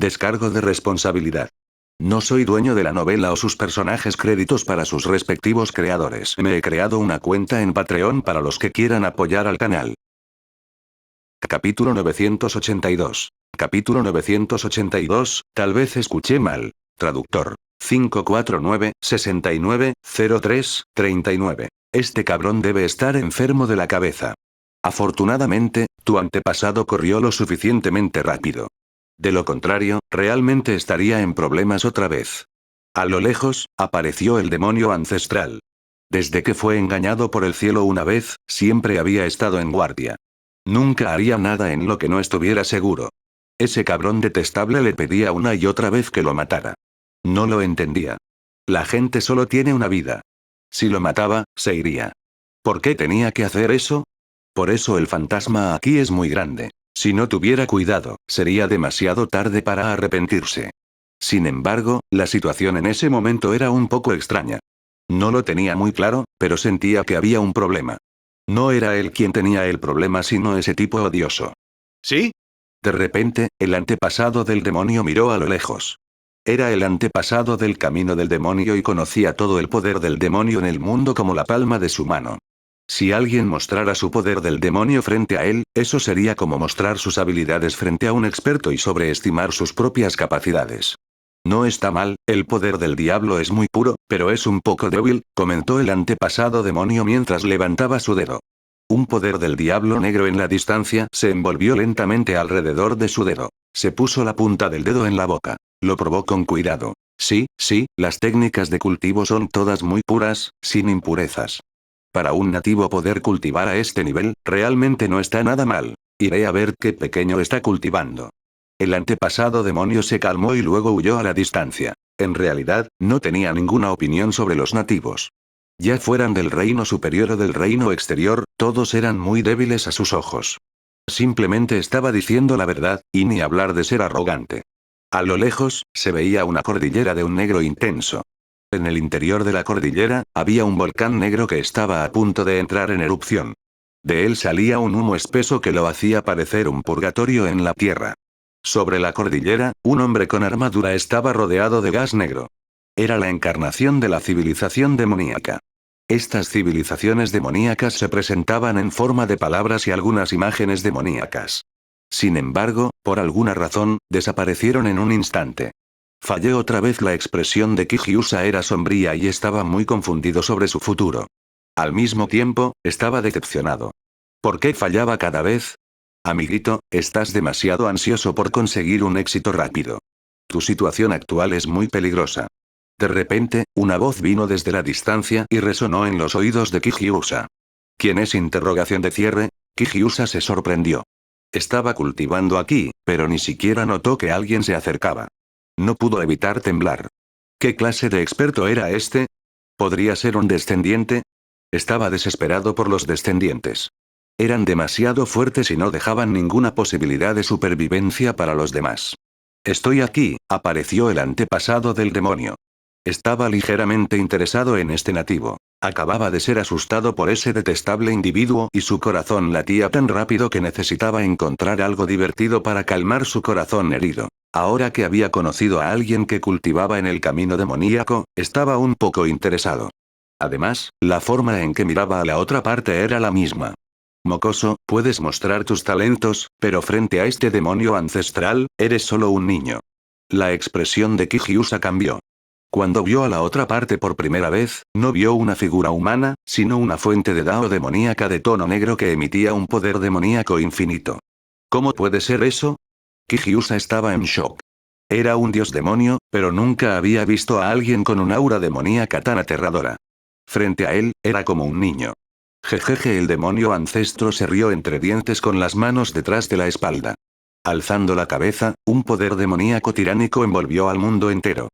Descargo de responsabilidad. No soy dueño de la novela o sus personajes, créditos para sus respectivos creadores. Me he creado una cuenta en Patreon para los que quieran apoyar al canal. Capítulo 982. Capítulo 982, tal vez escuché mal. Traductor. 549-69-03-39. Este cabrón debe estar enfermo de la cabeza. Afortunadamente, tu antepasado corrió lo suficientemente rápido. De lo contrario, realmente estaría en problemas otra vez. A lo lejos, apareció el demonio ancestral. Desde que fue engañado por el cielo una vez, siempre había estado en guardia. Nunca haría nada en lo que no estuviera seguro. Ese cabrón detestable le pedía una y otra vez que lo matara. No lo entendía. La gente solo tiene una vida. Si lo mataba, se iría. ¿Por qué tenía que hacer eso? Por eso el fantasma aquí es muy grande. Si no tuviera cuidado, sería demasiado tarde para arrepentirse. Sin embargo, la situación en ese momento era un poco extraña. No lo tenía muy claro, pero sentía que había un problema. No era él quien tenía el problema, sino ese tipo odioso. ¿Sí? De repente, el antepasado del demonio miró a lo lejos. Era el antepasado del camino del demonio y conocía todo el poder del demonio en el mundo como la palma de su mano. Si alguien mostrara su poder del demonio frente a él, eso sería como mostrar sus habilidades frente a un experto y sobreestimar sus propias capacidades. No está mal, el poder del diablo es muy puro, pero es un poco débil, comentó el antepasado demonio mientras levantaba su dedo. Un poder del diablo negro en la distancia se envolvió lentamente alrededor de su dedo. Se puso la punta del dedo en la boca. Lo probó con cuidado. Sí, las técnicas de cultivo son todas muy puras, sin impurezas. Para un nativo poder cultivar a este nivel, realmente no está nada mal. Iré a ver qué pequeño está cultivando. El antepasado demonio se calmó y luego huyó a la distancia. En realidad, no tenía ninguna opinión sobre los nativos. Ya fueran del reino superior o del reino exterior, todos eran muy débiles a sus ojos. Simplemente estaba diciendo la verdad, y ni hablar de ser arrogante. A lo lejos, se veía una cordillera de un negro intenso. En el interior de la cordillera, había un volcán negro que estaba a punto de entrar en erupción. De él salía un humo espeso que lo hacía parecer un purgatorio en la tierra. Sobre la cordillera, un hombre con armadura estaba rodeado de gas negro. Era la encarnación de la civilización demoníaca. Estas civilizaciones demoníacas se presentaban en forma de palabras y algunas imágenes demoníacas. Sin embargo, por alguna razón, desaparecieron en un instante. Fallé otra vez. La expresión de Kijiusa era sombría y estaba muy confundido sobre su futuro. Al mismo tiempo, estaba decepcionado. ¿Por qué fallaba cada vez? Amiguito, estás demasiado ansioso por conseguir un éxito rápido. Tu situación actual es muy peligrosa. De repente, una voz vino desde la distancia y resonó en los oídos de Kijiusa. ¿Quién es? Interrogación de cierre. Kijiusa se sorprendió. Estaba cultivando aquí, pero ni siquiera notó que alguien se acercaba. No pudo evitar temblar. ¿Qué clase de experto era este? ¿Podría ser un descendiente? Estaba desesperado por los descendientes. Eran demasiado fuertes y no dejaban ninguna posibilidad de supervivencia para los demás. Estoy aquí, apareció el antepasado del demonio. Estaba ligeramente interesado en este nativo. Acababa de ser asustado por ese detestable individuo y su corazón latía tan rápido que necesitaba encontrar algo divertido para calmar su corazón herido. Ahora que había conocido a alguien que cultivaba en el camino demoníaco, estaba un poco interesado. Además, la forma en que miraba a la otra parte era la misma. Mocoso, puedes mostrar tus talentos, pero frente a este demonio ancestral, eres solo un niño. La expresión de Kijiusa cambió. Cuando vio a la otra parte por primera vez, no vio una figura humana, sino una fuente de Dao demoníaca de tono negro que emitía un poder demoníaco infinito. ¿Cómo puede ser eso? Kijiusa estaba en shock. Era un dios demonio, pero nunca había visto a alguien con un aura demoníaca tan aterradora. Frente a él, era como un niño. Jejeje, el demonio ancestro se rió entre dientes con las manos detrás de la espalda. Alzando la cabeza, un poder demoníaco tiránico envolvió al mundo entero.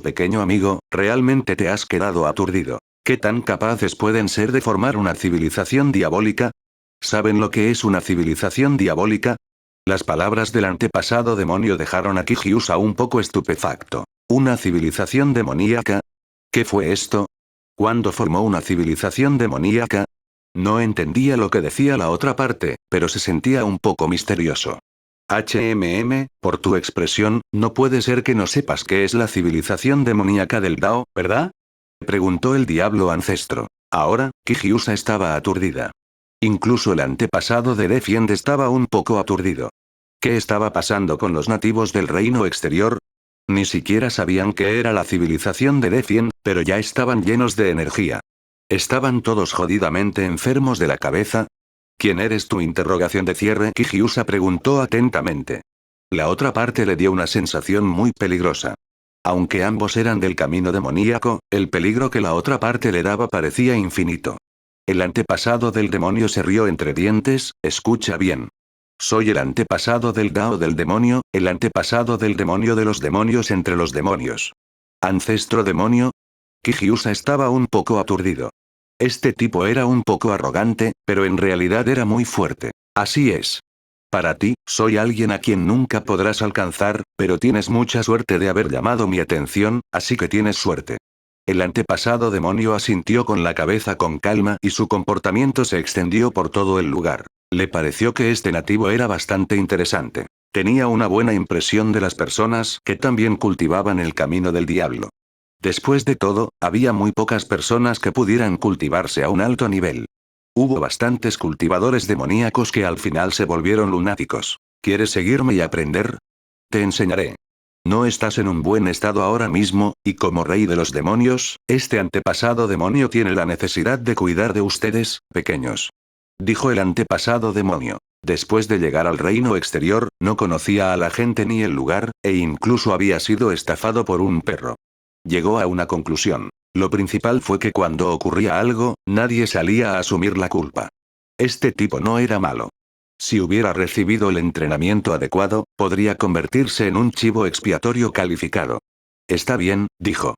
Pequeño amigo, realmente te has quedado aturdido. ¿Qué tan capaces pueden ser de formar una civilización diabólica? ¿Saben lo que es una civilización diabólica? Las palabras del antepasado demonio dejaron a Kijiusa un poco estupefacto. ¿Una civilización demoníaca? ¿Qué fue esto? ¿Cuándo formó una civilización demoníaca? No entendía lo que decía la otra parte, pero se sentía un poco misterioso. Por tu expresión, no puede ser que no sepas qué es la civilización demoníaca del Dao, ¿verdad? Preguntó el diablo ancestro. Ahora, Kijiusa estaba aturdida. Incluso el antepasado de Defiend estaba un poco aturdido. ¿Qué estaba pasando con los nativos del reino exterior? Ni siquiera sabían qué era la civilización de Defiend, pero ya estaban llenos de energía. ¿Estaban todos jodidamente enfermos de la cabeza? ¿Quién eres tú? Interrogación de cierre. Kijiusa preguntó atentamente. La otra parte le dio una sensación muy peligrosa. Aunque ambos eran del camino demoníaco, el peligro que la otra parte le daba parecía infinito. El antepasado del demonio se rió entre dientes. Escucha bien. Soy el antepasado del Dao del demonio, el antepasado del demonio de los demonios entre los demonios. ¿Ancestro demonio? Kijiusa estaba un poco aturdido. Este tipo era un poco arrogante, pero en realidad era muy fuerte. Así es. Para ti, soy alguien a quien nunca podrás alcanzar, pero tienes mucha suerte de haber llamado mi atención, así que tienes suerte. El antepasado demonio asintió con la cabeza con calma y su comportamiento se extendió por todo el lugar. Le pareció que este nativo era bastante interesante. Tenía una buena impresión de las personas que también cultivaban el camino del diablo. Después de todo, había muy pocas personas que pudieran cultivarse a un alto nivel. Hubo bastantes cultivadores demoníacos que al final se volvieron lunáticos. ¿Quieres seguirme y aprender? Te enseñaré. No estás en un buen estado ahora mismo, y como rey de los demonios, este antepasado demonio tiene la necesidad de cuidar de ustedes, pequeños. Dijo el antepasado demonio. Después de llegar al reino exterior, no conocía a la gente ni el lugar, e incluso había sido estafado por un perro. Llegó a una conclusión. Lo principal fue que cuando ocurría algo, nadie salía a asumir la culpa. Este tipo no era malo. Si hubiera recibido el entrenamiento adecuado, podría convertirse en un chivo expiatorio calificado. Está bien, dijo.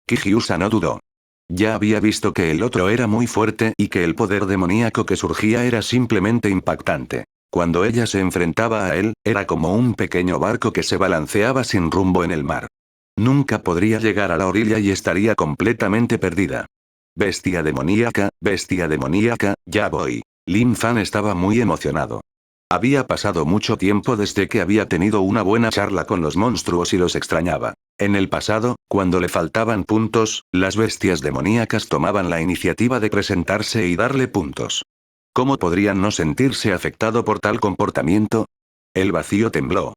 Kijiusa no dudó. Ya había visto que el otro era muy fuerte y que el poder demoníaco que surgía era simplemente impactante. Cuando ella se enfrentaba a él, era como un pequeño barco que se balanceaba sin rumbo en el mar. Nunca podría llegar a la orilla y estaría completamente perdida. Bestia demoníaca, ya voy. Lin Fan estaba muy emocionado. Había pasado mucho tiempo desde que había tenido una buena charla con los monstruos y los extrañaba. En el pasado, cuando le faltaban puntos, las bestias demoníacas tomaban la iniciativa de presentarse y darle puntos. ¿Cómo podrían no sentirse afectado por tal comportamiento? El vacío tembló.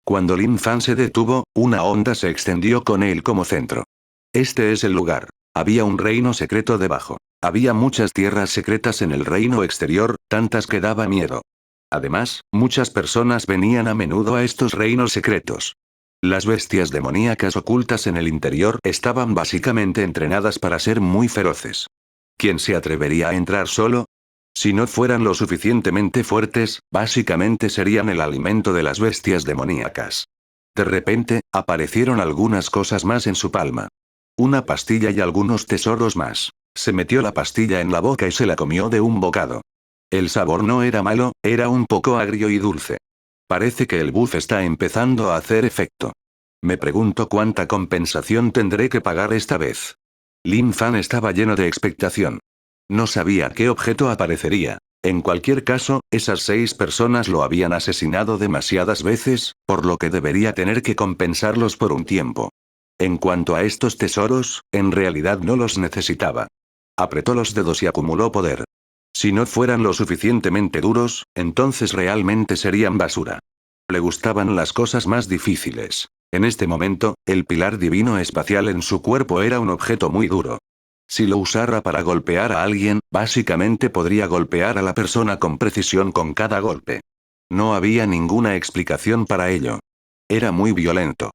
Cuando Lin Fan se detuvo, una onda se extendió con él como centro. Este es el lugar. Había un reino secreto debajo. Había muchas tierras secretas en el reino exterior, tantas que daba miedo. Además, muchas personas venían a menudo a estos reinos secretos. Las bestias demoníacas ocultas en el interior estaban básicamente entrenadas para ser muy feroces. ¿Quién se atrevería a entrar solo? Si no fueran lo suficientemente fuertes, básicamente serían el alimento de las bestias demoníacas. De repente, aparecieron algunas cosas más en su palma. Una pastilla y algunos tesoros más. Se metió la pastilla en la boca y se la comió de un bocado. El sabor no era malo, era un poco agrio y dulce. Parece que el buff está empezando a hacer efecto. Me pregunto cuánta compensación tendré que pagar esta vez. Lin Fan estaba lleno de expectación. No sabía qué objeto aparecería. En cualquier caso, esas 6 personas lo habían asesinado demasiadas veces, por lo que debería tener que compensarlos por un tiempo. En cuanto a estos tesoros, en realidad no los necesitaba. Apretó los dedos y acumuló poder. Si no fueran lo suficientemente duros, entonces realmente serían basura. Le gustaban las cosas más difíciles. En este momento, el pilar divino espacial en su cuerpo era un objeto muy duro. Si lo usara para golpear a alguien, básicamente podría golpear a la persona con precisión con cada golpe. No había ninguna explicación para ello. Era muy violento.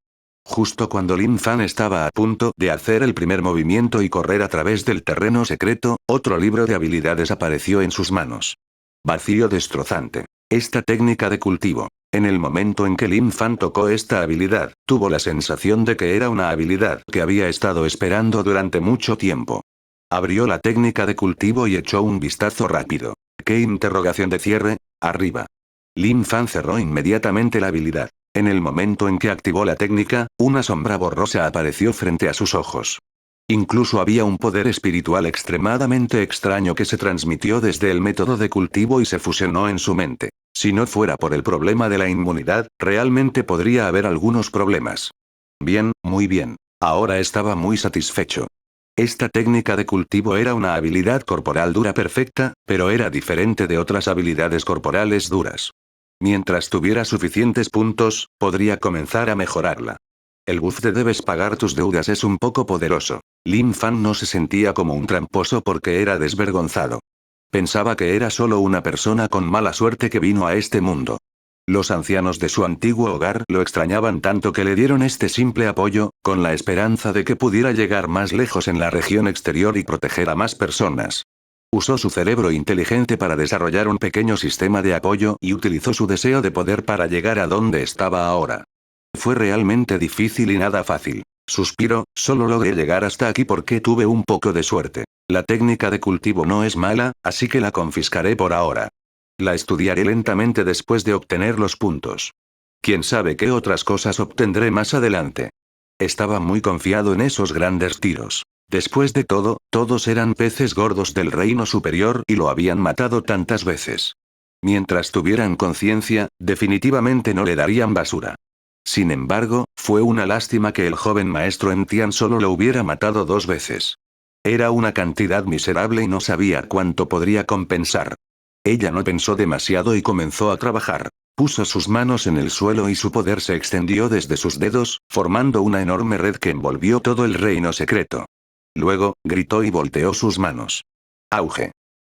Justo cuando Lin Fan estaba a punto de hacer el primer movimiento y correr a través del terreno secreto, otro libro de habilidades apareció en sus manos. Vacío destrozante. Esta técnica de cultivo. En el momento en que Lin Fan tocó esta habilidad, tuvo la sensación de que era una habilidad que había estado esperando durante mucho tiempo. Abrió la técnica de cultivo y echó un vistazo rápido. ¿Qué interrogación de cierre? Arriba. Lin Fan cerró inmediatamente la habilidad. En el momento en que activó la técnica, una sombra borrosa apareció frente a sus ojos. Incluso había un poder espiritual extremadamente extraño que se transmitió desde el método de cultivo y se fusionó en su mente. Si no fuera por el problema de la inmunidad, realmente podría haber algunos problemas. Bien, muy bien. Ahora estaba muy satisfecho. Esta técnica de cultivo era una habilidad corporal dura perfecta, pero era diferente de otras habilidades corporales duras. Mientras tuviera suficientes puntos, podría comenzar a mejorarla. El buff de debes pagar tus deudas es un poco poderoso. Lin Fan no se sentía como un tramposo porque era desvergonzado. Pensaba que era solo una persona con mala suerte que vino a este mundo. Los ancianos de su antiguo hogar lo extrañaban tanto que le dieron este simple apoyo, con la esperanza de que pudiera llegar más lejos en la región exterior y proteger a más personas. Usó su cerebro inteligente para desarrollar un pequeño sistema de apoyo y utilizó su deseo de poder para llegar a donde estaba ahora. Fue realmente difícil y nada fácil. Suspiro, solo logré llegar hasta aquí porque tuve un poco de suerte. La técnica de cultivo no es mala, así que la confiscaré por ahora. La estudiaré lentamente después de obtener los puntos. Quién sabe qué otras cosas obtendré más adelante. Estaba muy confiado en esos grandes tiros. Después de todo, todos eran peces gordos del reino superior y lo habían matado tantas veces. Mientras tuvieran conciencia, definitivamente no le darían basura. Sin embargo, fue una lástima que el joven maestro Entian solo lo hubiera matado 2 veces. Era una cantidad miserable y no sabía cuánto podría compensar. Ella no pensó demasiado y comenzó a trabajar. Puso sus manos en el suelo y su poder se extendió desde sus dedos, formando una enorme red que envolvió todo el reino secreto. Luego, gritó y volteó sus manos. Auge.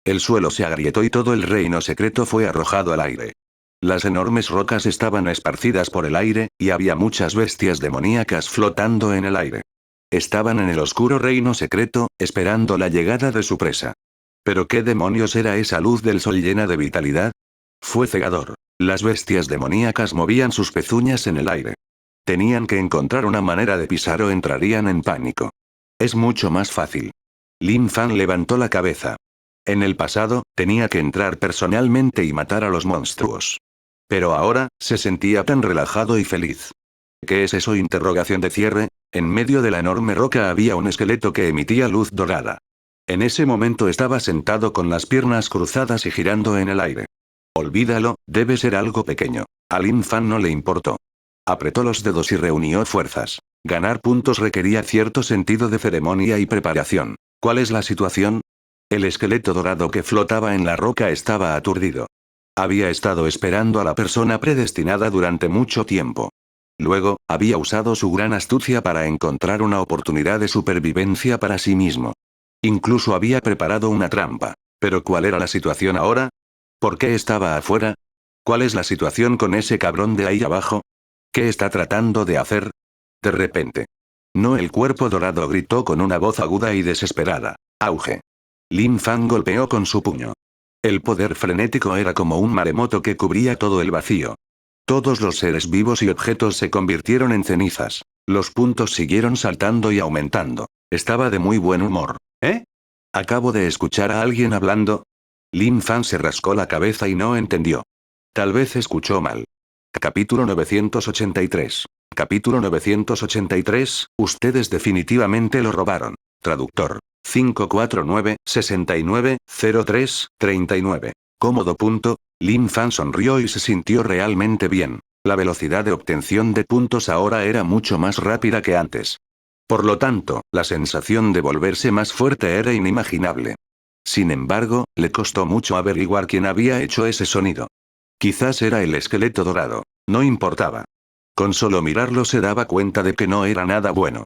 El suelo se agrietó y todo el reino secreto fue arrojado al aire. Las enormes rocas estaban esparcidas por el aire, y había muchas bestias demoníacas flotando en el aire. Estaban en el oscuro reino secreto, esperando la llegada de su presa. ¿Pero qué demonios era esa luz del sol llena de vitalidad? Fue cegador. Las bestias demoníacas movían sus pezuñas en el aire. Tenían que encontrar una manera de pisar o entrarían en pánico. Es mucho más fácil. Lin Fan levantó la cabeza. En el pasado, tenía que entrar personalmente y matar a los monstruos. Pero ahora, se sentía tan relajado y feliz. ¿Qué es eso? Interrogación de cierre. En medio de la enorme roca había un esqueleto que emitía luz dorada. En ese momento estaba sentado con las piernas cruzadas y girando en el aire. Olvídalo, debe ser algo pequeño. A Lin Fan no le importó. Apretó los dedos y reunió fuerzas. Ganar puntos requería cierto sentido de ceremonia y preparación. ¿Cuál es la situación? El esqueleto dorado que flotaba en la roca estaba aturdido. Había estado esperando a la persona predestinada durante mucho tiempo. Luego, había usado su gran astucia para encontrar una oportunidad de supervivencia para sí mismo. Incluso había preparado una trampa. ¿Pero cuál era la situación ahora? ¿Por qué estaba afuera? ¿Cuál es la situación con ese cabrón de ahí abajo? ¿Qué está tratando de hacer? De repente. No, el cuerpo dorado gritó con una voz aguda y desesperada. Auge. Lin Fan golpeó con su puño. El poder frenético era como un maremoto que cubría todo el vacío. Todos los seres vivos y objetos se convirtieron en cenizas. Los puntos siguieron saltando y aumentando. Estaba de muy buen humor. ¿Eh? ¿Acabo de escuchar a alguien hablando? Lin Fan se rascó la cabeza y no entendió. Tal vez escuchó mal. Capítulo 983. Capítulo 983, ustedes definitivamente lo robaron. Traductor. 549-69-03-39. Cómodo. Lin Fan sonrió y se sintió realmente bien. La velocidad de obtención de puntos ahora era mucho más rápida que antes. Por lo tanto, la sensación de volverse más fuerte era inimaginable. Sin embargo, le costó mucho averiguar quién había hecho ese sonido. Quizás era el esqueleto dorado. No importaba. Con solo mirarlo se daba cuenta de que no era nada bueno.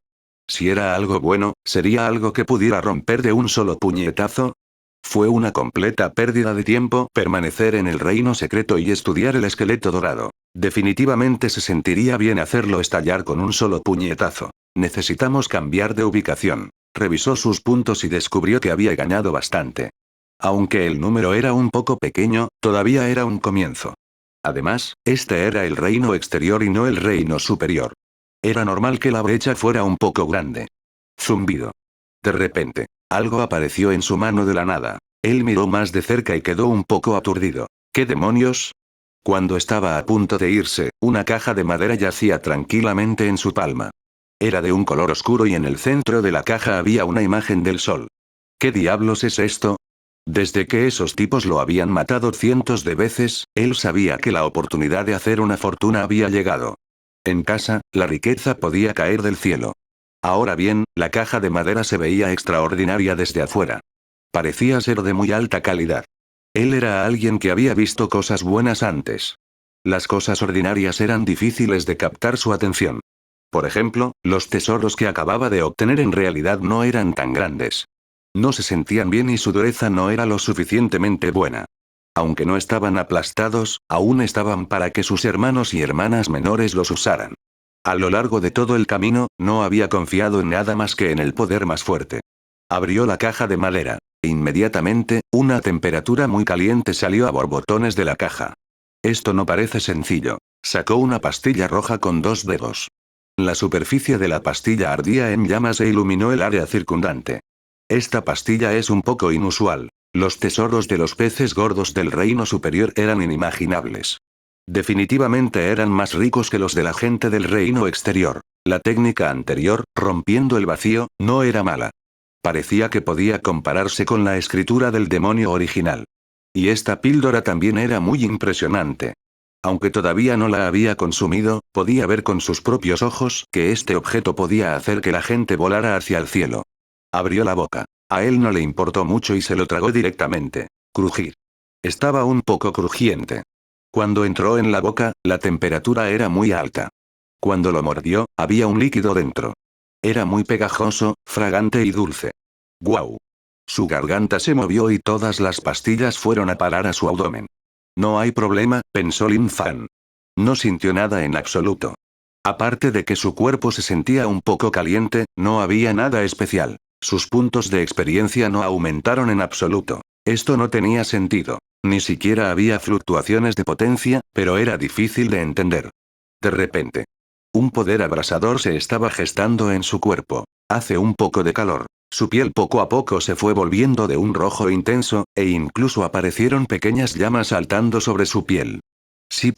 Si era algo bueno, ¿sería algo que pudiera romper de un solo puñetazo? Fue una completa pérdida de tiempo permanecer en el reino secreto y estudiar el esqueleto dorado. Definitivamente se sentiría bien hacerlo estallar con un solo puñetazo. Necesitamos cambiar de ubicación. Revisó sus puntos y descubrió que había ganado bastante. Aunque el número era un poco pequeño, todavía era un comienzo. Además, este era el reino exterior y no el reino superior. Era normal que la brecha fuera un poco grande. Zumbido. De repente, algo apareció en su mano de la nada. Él miró más de cerca y quedó un poco aturdido. ¿Qué demonios? Cuando estaba a punto de irse, una caja de madera yacía tranquilamente en su palma. Era de un color oscuro y en el centro de la caja había una imagen del sol. ¿Qué diablos es esto? Desde que esos tipos lo habían matado cientos de veces, él sabía que la oportunidad de hacer una fortuna había llegado. En casa, la riqueza podía caer del cielo. Ahora bien, la caja de madera se veía extraordinaria desde afuera. Parecía ser de muy alta calidad. Él era alguien que había visto cosas buenas antes. Las cosas ordinarias eran difíciles de captar su atención. Por ejemplo, los tesoros que acababa de obtener en realidad no eran tan grandes. No se sentían bien y su dureza no era lo suficientemente buena. Aunque no estaban aplastados, aún estaban para que sus hermanos y hermanas menores los usaran. A lo largo de todo el camino, no había confiado en nada más que en el poder más fuerte. Abrió la caja de madera. Inmediatamente, una temperatura muy caliente salió a borbotones de la caja. Esto no parece sencillo. Sacó una pastilla roja con 2 dedos. La superficie de la pastilla ardía en llamas e iluminó el área circundante. Esta pastilla es un poco inusual. Los tesoros de los peces gordos del reino superior eran inimaginables. Definitivamente eran más ricos que los de la gente del reino exterior. La técnica anterior, rompiendo el vacío, no era mala. Parecía que podía compararse con la escritura del demonio original. Y esta píldora también era muy impresionante. Aunque todavía no la había consumido, podía ver con sus propios ojos que este objeto podía hacer que la gente volara hacia el cielo. Abrió la boca. A él no le importó mucho y se lo tragó directamente. Crujir. Estaba un poco crujiente. Cuando entró en la boca, la temperatura era muy alta. Cuando lo mordió, había un líquido dentro. Era muy pegajoso, fragante y dulce. ¡Guau! Su garganta se movió y todas las pastillas fueron a parar a su abdomen. No hay problema, pensó Lin Fan. No sintió nada en absoluto. Aparte de que su cuerpo se sentía un poco caliente, no había nada especial. Sus puntos de experiencia no aumentaron en absoluto. Esto no tenía sentido. Ni siquiera había fluctuaciones de potencia, pero era difícil de entender. De repente, un poder abrasador se estaba gestando en su cuerpo. Hace un poco de calor. Su piel poco a poco se fue volviendo de un rojo intenso, e incluso aparecieron pequeñas llamas saltando sobre su piel. Sí.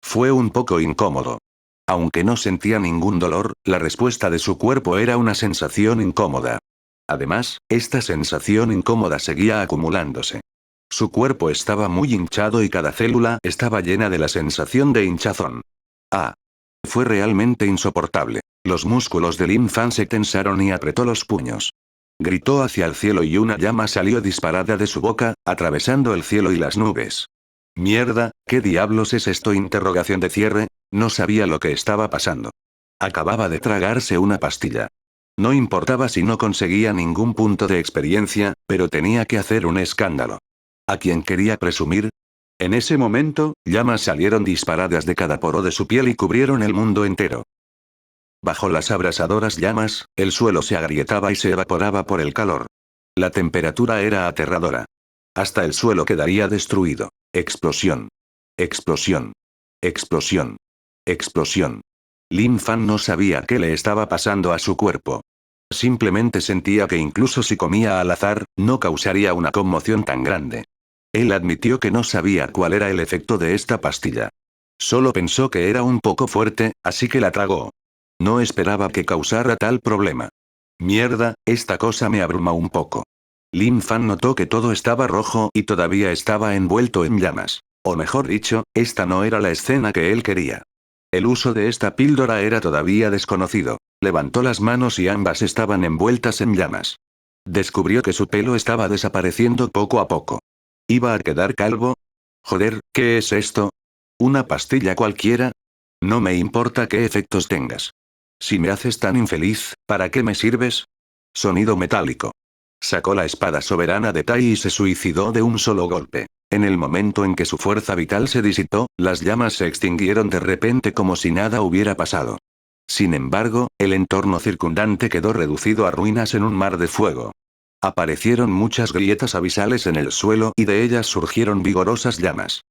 Fue un poco incómodo. Aunque no sentía ningún dolor, la respuesta de su cuerpo era una sensación incómoda. Además, esta sensación incómoda seguía acumulándose. Su cuerpo estaba muy hinchado y cada célula estaba llena de la sensación de hinchazón. Ah. Fue realmente insoportable. Los músculos de Lin Fan se tensaron y apretó los puños. Gritó hacia el cielo y una llama salió disparada de su boca, atravesando el cielo y las nubes. Mierda, ¿qué diablos es esto? Interrogación de cierre. No sabía lo que estaba pasando. Acababa de tragarse una pastilla. No importaba si no conseguía ningún punto de experiencia, pero tenía que hacer un escándalo. ¿A quién quería presumir? En ese momento, llamas salieron disparadas de cada poro de su piel y cubrieron el mundo entero. Bajo las abrasadoras llamas, el suelo se agrietaba y se evaporaba por el calor. La temperatura era aterradora. Hasta el suelo quedaría destruido. Explosión. Explosión. Explosión. Explosión. Lin Fan no sabía qué le estaba pasando a su cuerpo. Simplemente sentía que incluso si comía al azar, no causaría una conmoción tan grande. Él admitió que no sabía cuál era el efecto de esta pastilla. Solo pensó que era un poco fuerte, así que la tragó. No esperaba que causara tal problema. Mierda, esta cosa me abruma un poco. Lin Fan notó que todo estaba rojo y todavía estaba envuelto en llamas. O mejor dicho, esta no era la escena que él quería. El uso de esta píldora era todavía desconocido. Levantó las manos y ambas estaban envueltas en llamas. Descubrió que su pelo estaba desapareciendo poco a poco. ¿Iba a quedar calvo? Joder, ¿qué es esto? ¿Una pastilla cualquiera? No me importa qué efectos tengas. Si me haces tan infeliz, ¿para qué me sirves? Sonido metálico. Sacó la espada soberana de Tai y se suicidó de un solo golpe. En el momento en que su fuerza vital se disipó, las llamas se extinguieron de repente como si nada hubiera pasado. Sin embargo, el entorno circundante quedó reducido a ruinas en un mar de fuego. Aparecieron muchas grietas abisales en el suelo y de ellas surgieron vigorosas llamas.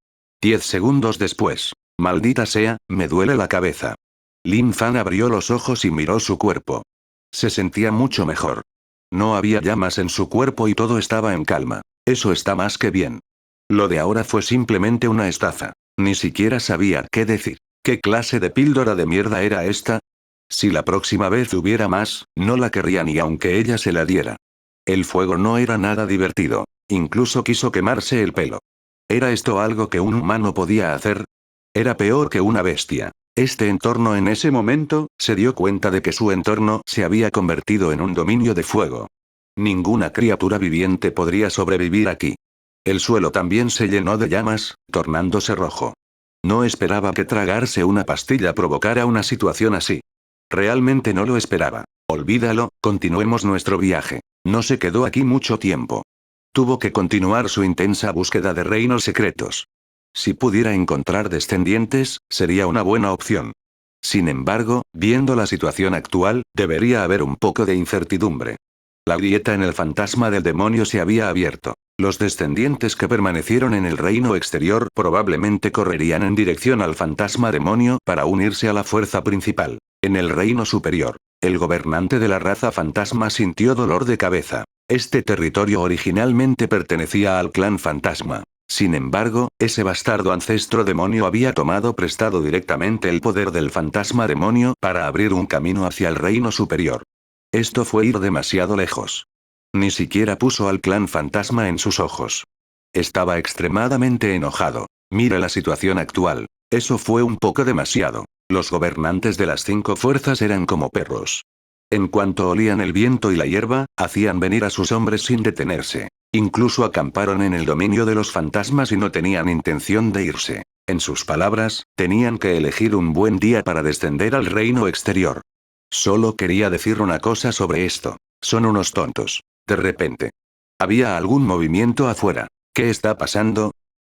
10 segundos después. Maldita sea, me duele la cabeza. Lin Fan abrió los ojos y miró su cuerpo. Se sentía mucho mejor. No había llamas en su cuerpo y todo estaba en calma. Eso está más que bien. Lo de ahora fue simplemente una estafa. Ni siquiera sabía qué decir. ¿Qué clase de píldora de mierda era esta? Si la próxima vez hubiera más, no la querría ni aunque ella se la diera. El fuego no era nada divertido. Incluso quiso quemarse el pelo. ¿Era esto algo que un humano podía hacer? Era peor que una bestia. Este entorno en ese momento, se dio cuenta de que su entorno se había convertido en un dominio de fuego. Ninguna criatura viviente podría sobrevivir aquí. El suelo también se llenó de llamas, tornándose rojo. No esperaba que tragarse una pastilla provocara una situación así. Realmente no lo esperaba. Olvídalo, continuemos nuestro viaje. No se quedó aquí mucho tiempo. Tuvo que continuar su intensa búsqueda de reinos secretos. Si pudiera encontrar descendientes, sería una buena opción. Sin embargo, viendo la situación actual, debería haber un poco de incertidumbre. La grieta en el fantasma del demonio se había abierto. Los descendientes que permanecieron en el reino exterior probablemente correrían en dirección al fantasma demonio para unirse a la fuerza principal. En el reino superior, el gobernante de la raza fantasma sintió dolor de cabeza. Este territorio originalmente pertenecía al clan fantasma. Sin embargo, ese bastardo ancestro demonio había tomado prestado directamente el poder del fantasma demonio para abrir un camino hacia el reino superior. Esto fue ir demasiado lejos. Ni siquiera puso al clan fantasma en sus ojos. Estaba extremadamente enojado. Mira la situación actual. Eso fue un poco demasiado. Los gobernantes de las 5 fuerzas eran como perros. En cuanto olían el viento y la hierba, hacían venir a sus hombres sin detenerse. Incluso acamparon en el dominio de los fantasmas y no tenían intención de irse. En sus palabras, tenían que elegir un buen día para descender al reino exterior. Solo quería decir una cosa sobre esto. Son unos tontos. De repente. Había algún movimiento afuera. ¿Qué está pasando?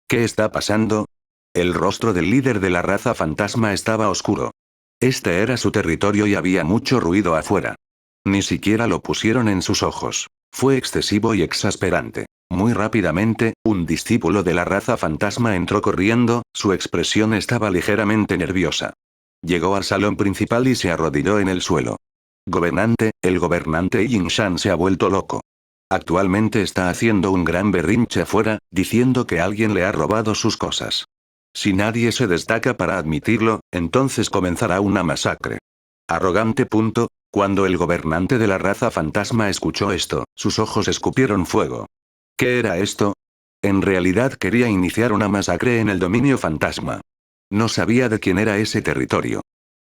¿Qué está pasando? El rostro del líder de la raza fantasma estaba oscuro. Este era su territorio y había mucho ruido afuera. Ni siquiera lo pusieron en sus ojos. Fue excesivo y exasperante. Muy rápidamente, un discípulo de la raza fantasma entró corriendo, su expresión estaba ligeramente nerviosa. Llegó al salón principal y se arrodilló en el suelo. Gobernante, el gobernante Yin Shan se ha vuelto loco. Actualmente está haciendo un gran berrinche afuera, diciendo que alguien le ha robado sus cosas. Si nadie se destaca para admitirlo, entonces comenzará una masacre. Arrogante. Cuando el gobernante de la raza fantasma escuchó esto, sus ojos escupieron fuego. ¿Qué era esto? En realidad quería iniciar una masacre en el dominio fantasma. No sabía de quién era ese territorio.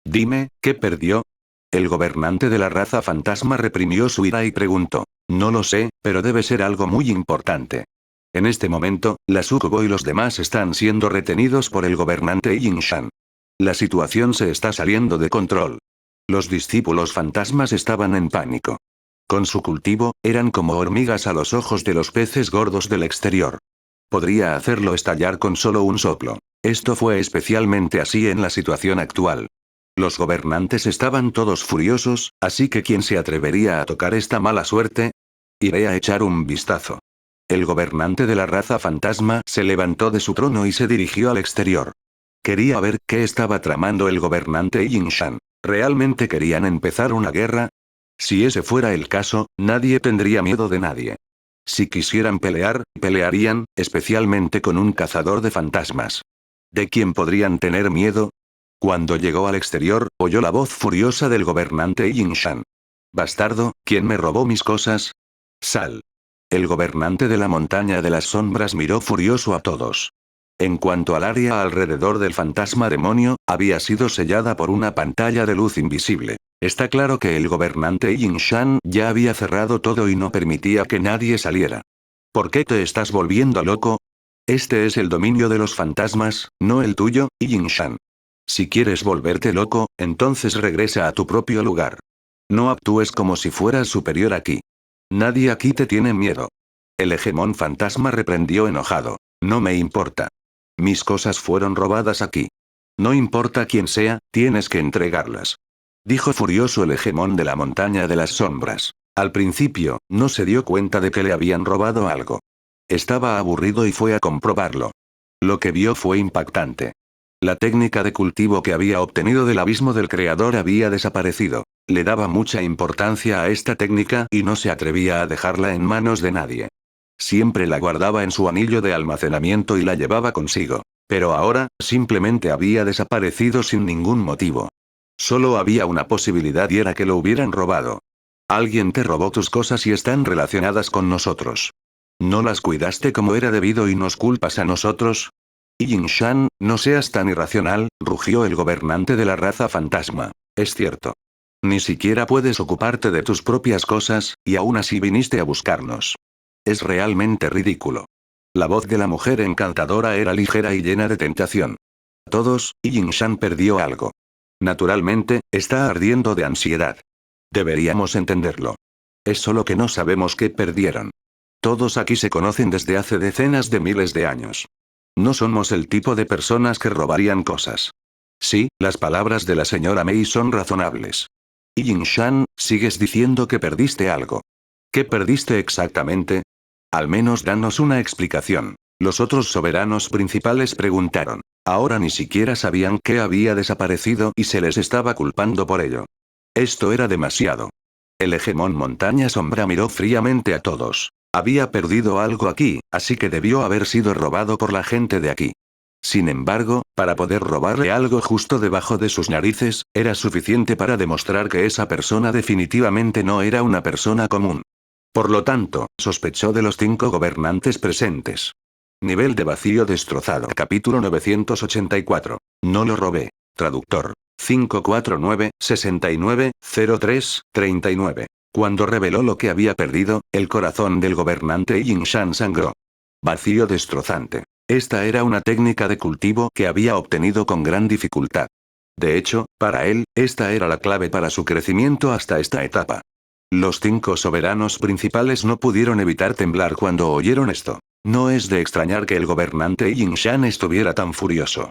Dime, ¿qué perdió? El gobernante de la raza fantasma reprimió su ira y preguntó. No lo sé, pero debe ser algo muy importante. En este momento, la Sukubo y los demás están siendo retenidos por el gobernante Yin Shan. La situación se está saliendo de control. Los discípulos fantasmas estaban en pánico. Con su cultivo, eran como hormigas a los ojos de los peces gordos del exterior. Podría hacerlo estallar con solo un soplo. Esto fue especialmente así en la situación actual. Los gobernantes estaban todos furiosos, así que ¿quién se atrevería a tocar esta mala suerte? Iré a echar un vistazo. El gobernante de la raza fantasma se levantó de su trono y se dirigió al exterior. Quería ver qué estaba tramando el gobernante Yin Shan. ¿Realmente querían empezar una guerra? Si ese fuera el caso, nadie tendría miedo de nadie. Si quisieran pelear, pelearían, especialmente con un cazador de fantasmas. ¿De quién podrían tener miedo? Cuando llegó al exterior, oyó la voz furiosa del gobernante Yin Shan. Bastardo, ¿quién me robó mis cosas? Sal. El gobernante de la montaña de las sombras miró furioso a todos. En cuanto al área alrededor del fantasma demonio, había sido sellada por una pantalla de luz invisible. Está claro que el gobernante Yin Shan ya había cerrado todo y no permitía que nadie saliera. ¿Por qué te estás volviendo loco? Este es el dominio de los fantasmas, no el tuyo, Yin Shan. Si quieres volverte loco, entonces regresa a tu propio lugar. No actúes como si fueras superior aquí. Nadie aquí te tiene miedo. El hegemón fantasma reprendió enojado. No me importa. Mis cosas fueron robadas aquí. No importa quién sea, tienes que entregarlas. Dijo furioso el hegemón de la montaña de las sombras. Al principio, no se dio cuenta de que le habían robado algo. Estaba aburrido y fue a comprobarlo. Lo que vio fue impactante. La técnica de cultivo que había obtenido del abismo del creador había desaparecido. Le daba mucha importancia a esta técnica y no se atrevía a dejarla en manos de nadie. Siempre la guardaba en su anillo de almacenamiento y la llevaba consigo. Pero ahora, simplemente había desaparecido sin ningún motivo. Solo había una posibilidad y era que lo hubieran robado. Alguien te robó tus cosas y están relacionadas con nosotros. ¿No las cuidaste como era debido y nos culpas a nosotros? Yin-shan, no seas tan irracional, rugió el gobernante de la raza fantasma. Es cierto. Ni siquiera puedes ocuparte de tus propias cosas, y aún así viniste a buscarnos. Es realmente ridículo. La voz de la mujer encantadora era ligera y llena de tentación. Todos, Yin-shan perdió algo. Naturalmente, está ardiendo de ansiedad. Deberíamos entenderlo. Es solo que no sabemos qué perdieron. Todos aquí se conocen desde hace decenas de miles de años. No somos el tipo de personas que robarían cosas. Sí, las palabras de la señora Mei son razonables. Yin-shan, sigues diciendo que perdiste algo. ¿Qué perdiste exactamente? Al menos danos una explicación. Los otros soberanos principales preguntaron. Ahora ni siquiera sabían qué había desaparecido y se les estaba culpando por ello. Esto era demasiado. El hegemón Montaña Sombra miró fríamente a todos. Había perdido algo aquí, así que debió haber sido robado por la gente de aquí. Sin embargo, para poder robarle algo justo debajo de sus narices, era suficiente para demostrar que esa persona definitivamente no era una persona común. Por lo tanto, sospechó de los 5 gobernantes presentes. Nivel de vacío destrozado. Capítulo 984. No lo robé. Traductor. 549-69-03-39. Cuando reveló lo que había perdido, el corazón del gobernante Yin-shan sangró. Vacío destrozante. Esta era una técnica de cultivo que había obtenido con gran dificultad. De hecho, para él, esta era la clave para su crecimiento hasta esta etapa. Los 5 soberanos principales no pudieron evitar temblar cuando oyeron esto. No es de extrañar que el gobernante Yin-shan estuviera tan furioso.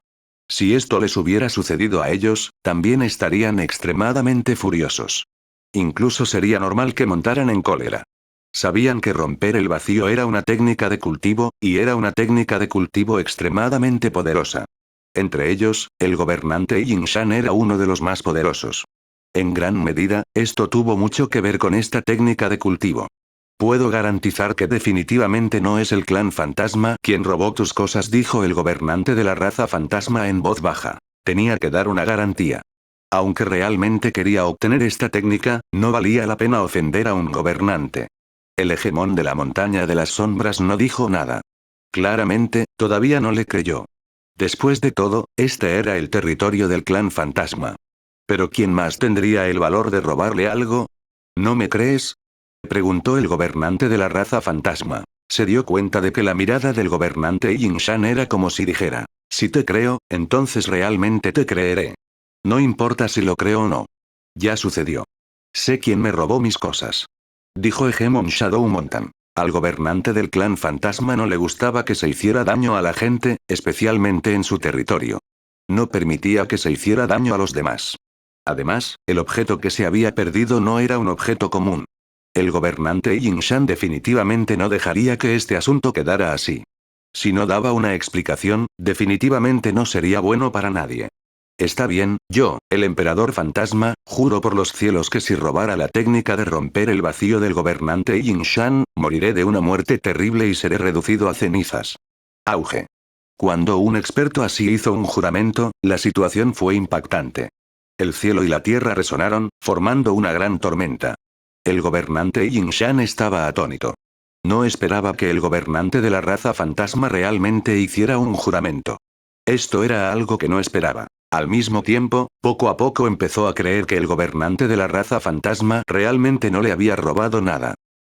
Si esto les hubiera sucedido a ellos, también estarían extremadamente furiosos. Incluso sería normal que montaran en cólera. Sabían que romper el vacío era una técnica de cultivo, y era una técnica de cultivo extremadamente poderosa. Entre ellos, el gobernante Yin-shan era uno de los más poderosos. En gran medida, esto tuvo mucho que ver con esta técnica de cultivo. Puedo garantizar que definitivamente no es el clan fantasma quien robó tus cosas, dijo el gobernante de la raza fantasma en voz baja. Tenía que dar una garantía. Aunque realmente quería obtener esta técnica, no valía la pena ofender a un gobernante. El hegemón de la montaña de las sombras no dijo nada. Claramente, todavía no le creyó. Después de todo, este era el territorio del clan fantasma. ¿Pero quién más tendría el valor de robarle algo? ¿No me crees? Preguntó el gobernante de la raza fantasma. Se dio cuenta de que la mirada del gobernante Yin-shan era como si dijera, si te creo, entonces realmente te creeré. No importa si lo creo o no. Ya sucedió. Sé quién me robó mis cosas. Dijo Hegemon Shadow Mountain. Al gobernante del clan fantasma no le gustaba que se hiciera daño a la gente, especialmente en su territorio. No permitía que se hiciera daño a los demás. Además, el objeto que se había perdido no era un objeto común. El gobernante Yin-shan definitivamente no dejaría que este asunto quedara así. Si no daba una explicación, definitivamente no sería bueno para nadie. Está bien, yo, el emperador fantasma, juro por los cielos que si robara la técnica de romper el vacío del gobernante Yin-shan, moriré de una muerte terrible y seré reducido a cenizas. Auge. Cuando un experto así hizo un juramento, la situación fue impactante. El cielo y la tierra resonaron, formando una gran tormenta. El gobernante Yin-shan estaba atónito. No esperaba que el gobernante de la raza fantasma realmente hiciera un juramento. Esto era algo que no esperaba. Al mismo tiempo, poco a poco empezó a creer que el gobernante de la raza fantasma realmente no le había robado nada.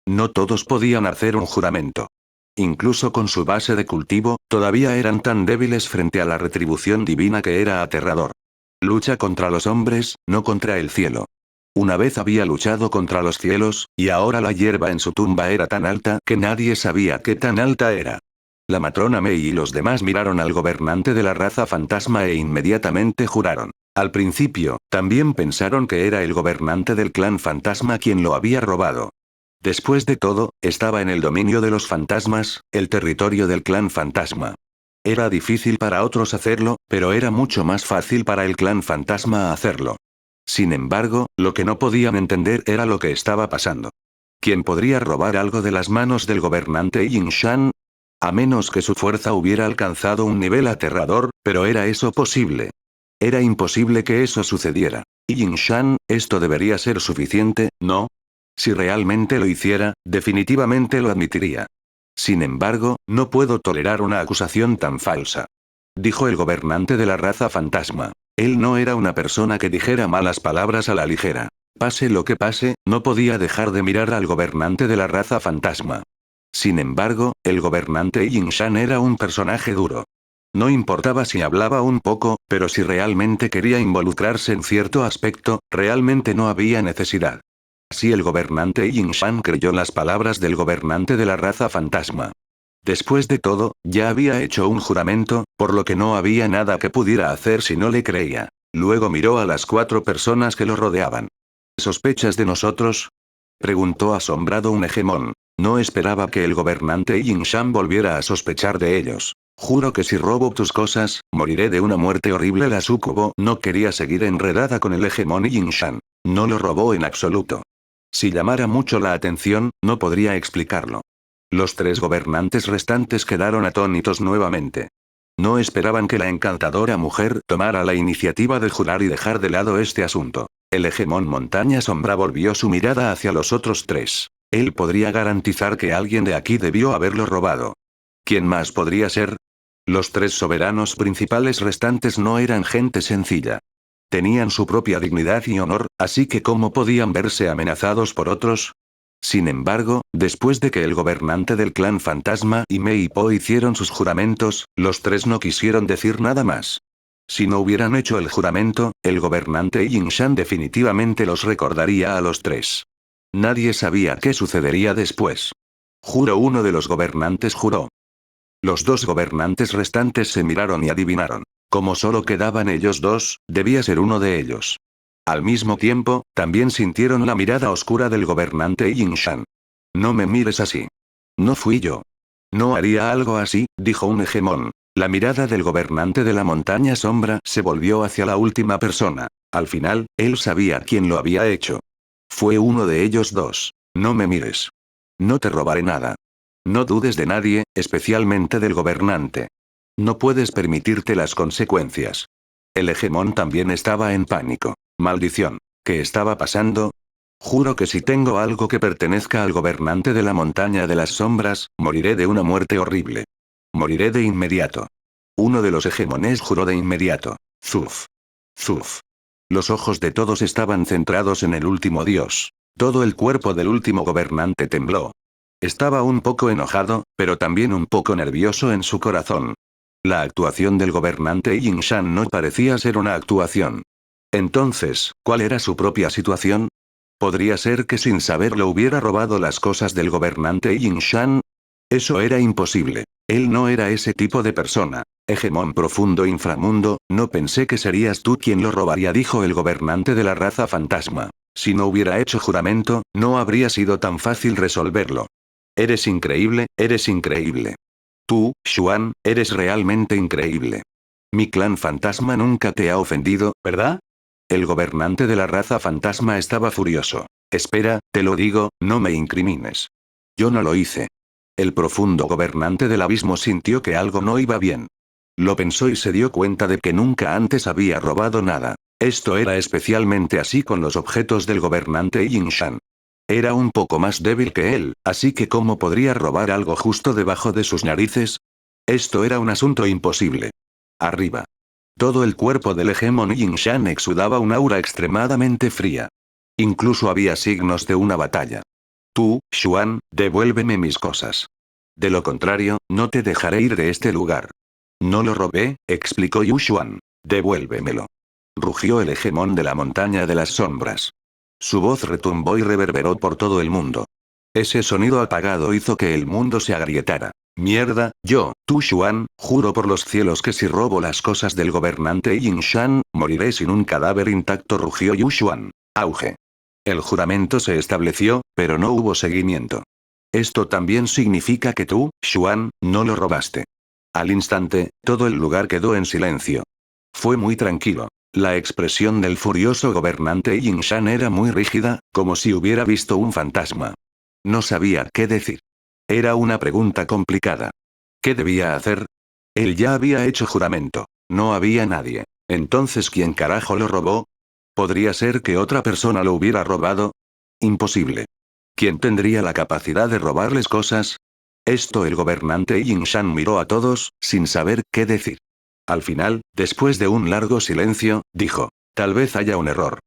No todos podían hacer un juramento. Incluso con su base de cultivo, todavía eran tan débiles frente a la retribución divina que era aterrador. Lucha contra los hombres, no contra el cielo. Una vez había luchado contra los cielos, y ahora la hierba en su tumba era tan alta que nadie sabía qué tan alta era. La matrona Mei y los demás miraron al gobernante de la raza fantasma e inmediatamente juraron. Al principio, también pensaron que era el gobernante del clan fantasma quien lo había robado. Después de todo, estaba en el dominio de los fantasmas, el territorio del clan fantasma. Era difícil para otros hacerlo, pero era mucho más fácil para el clan fantasma hacerlo. Sin embargo, lo que no podían entender era lo que estaba pasando. ¿Quién podría robar algo de las manos del gobernante Yin-shan? A menos que su fuerza hubiera alcanzado un nivel aterrador, pero ¿era eso posible? Era imposible que eso sucediera. Yin-shan, esto debería ser suficiente, ¿no? Si realmente lo hiciera, definitivamente lo admitiría. Sin embargo, no puedo tolerar una acusación tan falsa. Dijo el gobernante de la raza fantasma. Él no era una persona que dijera malas palabras a la ligera. Pase lo que pase, no podía dejar de mirar al gobernante de la raza fantasma. Sin embargo, el gobernante Yinshan era un personaje duro. No importaba si hablaba un poco, pero si realmente quería involucrarse en cierto aspecto, realmente no había necesidad. Así el gobernante Yinshan creyó las palabras del gobernante de la raza fantasma. Después de todo, ya había hecho un juramento, por lo que no había nada que pudiera hacer si no le creía. Luego miró a las 4 personas que lo rodeaban. ¿Sospechas de nosotros?, preguntó asombrado un hegemón. No esperaba que el gobernante Yinshan volviera a sospechar de ellos. Juro que si robo tus cosas, moriré de una muerte horrible. La súcubo no quería seguir enredada con el hegemón Yinshan. No lo robó en absoluto. Si llamara mucho la atención, no podría explicarlo. Los 3 gobernantes restantes quedaron atónitos nuevamente. No esperaban que la encantadora mujer tomara la iniciativa de jurar y dejar de lado este asunto. El hegemón Montaña Sombra volvió su mirada hacia los otros 3. Él podría garantizar que alguien de aquí debió haberlo robado. ¿Quién más podría ser? Los 3 soberanos principales restantes no eran gente sencilla. Tenían su propia dignidad y honor, así que ¿cómo podían verse amenazados por otros? Sin embargo, después de que el gobernante del clan fantasma y Mei Po hicieron sus juramentos, los 3 no quisieron decir nada más. Si no hubieran hecho el juramento, el gobernante Yinshan definitivamente los recordaría a los 3. Nadie sabía qué sucedería después. Juro, uno de los gobernantes juró. Los 2 gobernantes restantes se miraron y adivinaron. Como solo quedaban ellos 2, debía ser uno de ellos. Al mismo tiempo, también sintieron la mirada oscura del gobernante Yinshan. No me mires así. No fui yo. No haría algo así, dijo un hegemón. La mirada del gobernante de la montaña sombra se volvió hacia la última persona. Al final, él sabía quién lo había hecho. Fue uno de ellos 2. No me mires. No te robaré nada. No dudes de nadie, especialmente del gobernante. No puedes permitirte las consecuencias. El hegemón también estaba en pánico. Maldición. ¿Qué estaba pasando? Juro que si tengo algo que pertenezca al gobernante de la montaña de las sombras, moriré de una muerte horrible. Moriré de inmediato. Uno de los hegemones juró de inmediato. Zuf. Zuf. Los ojos de todos estaban centrados en el último dios. Todo el cuerpo del último gobernante tembló. Estaba un poco enojado, pero también un poco nervioso en su corazón. La actuación del gobernante Yinshan no parecía ser una actuación. Entonces, ¿cuál era su propia situación? ¿Podría ser que sin saberlo hubiera robado las cosas del gobernante Yinshan? Eso era imposible. Él no era ese tipo de persona. Hegemón profundo inframundo, no pensé que serías tú quien lo robaría, dijo el gobernante de la raza fantasma. Si no hubiera hecho juramento, no habría sido tan fácil resolverlo. Eres increíble, eres increíble. Tú, Xuan, eres realmente increíble. Mi clan fantasma nunca te ha ofendido, ¿verdad? El gobernante de la raza fantasma estaba furioso. Espera, te lo digo, no me incrimines. Yo no lo hice. El profundo gobernante del abismo sintió que algo no iba bien. Lo pensó y se dio cuenta de que nunca antes había robado nada. Esto era especialmente así con los objetos del gobernante Yinshan. Era un poco más débil que él, así que ¿cómo podría robar algo justo debajo de sus narices? Esto era un asunto imposible. Arriba. Todo el cuerpo del hegemón Yinshan exudaba un aura extremadamente fría. Incluso había signos de una batalla. Tú, Xuan, devuélveme mis cosas. De lo contrario, no te dejaré ir de este lugar. No lo robé, explicó Yu Xuan. Devuélvemelo. Rugió el hegemón de la montaña de las sombras. Su voz retumbó y reverberó por todo el mundo. Ese sonido apagado hizo que el mundo se agrietara. Mierda, yo, Tu Xuan, juro por los cielos que si robo las cosas del gobernante Yinshan, moriré sin un cadáver intacto, rugió Yu Xuan. Auge. El juramento se estableció, pero no hubo seguimiento. Esto también significa que tú, Xuan, no lo robaste. Al instante, todo el lugar quedó en silencio. Fue muy tranquilo. La expresión del furioso gobernante Yinshan era muy rígida, como si hubiera visto un fantasma. No sabía qué decir. Era una pregunta complicada. ¿Qué debía hacer? Él ya había hecho juramento. No había nadie. Entonces, ¿quién carajo lo robó? ¿Podría ser que otra persona lo hubiera robado? Imposible. ¿Quién tendría la capacidad de robarles cosas? Esto el gobernante Yinshan miró a todos, sin saber qué decir. Al final, después de un largo silencio, dijo, tal vez haya un error.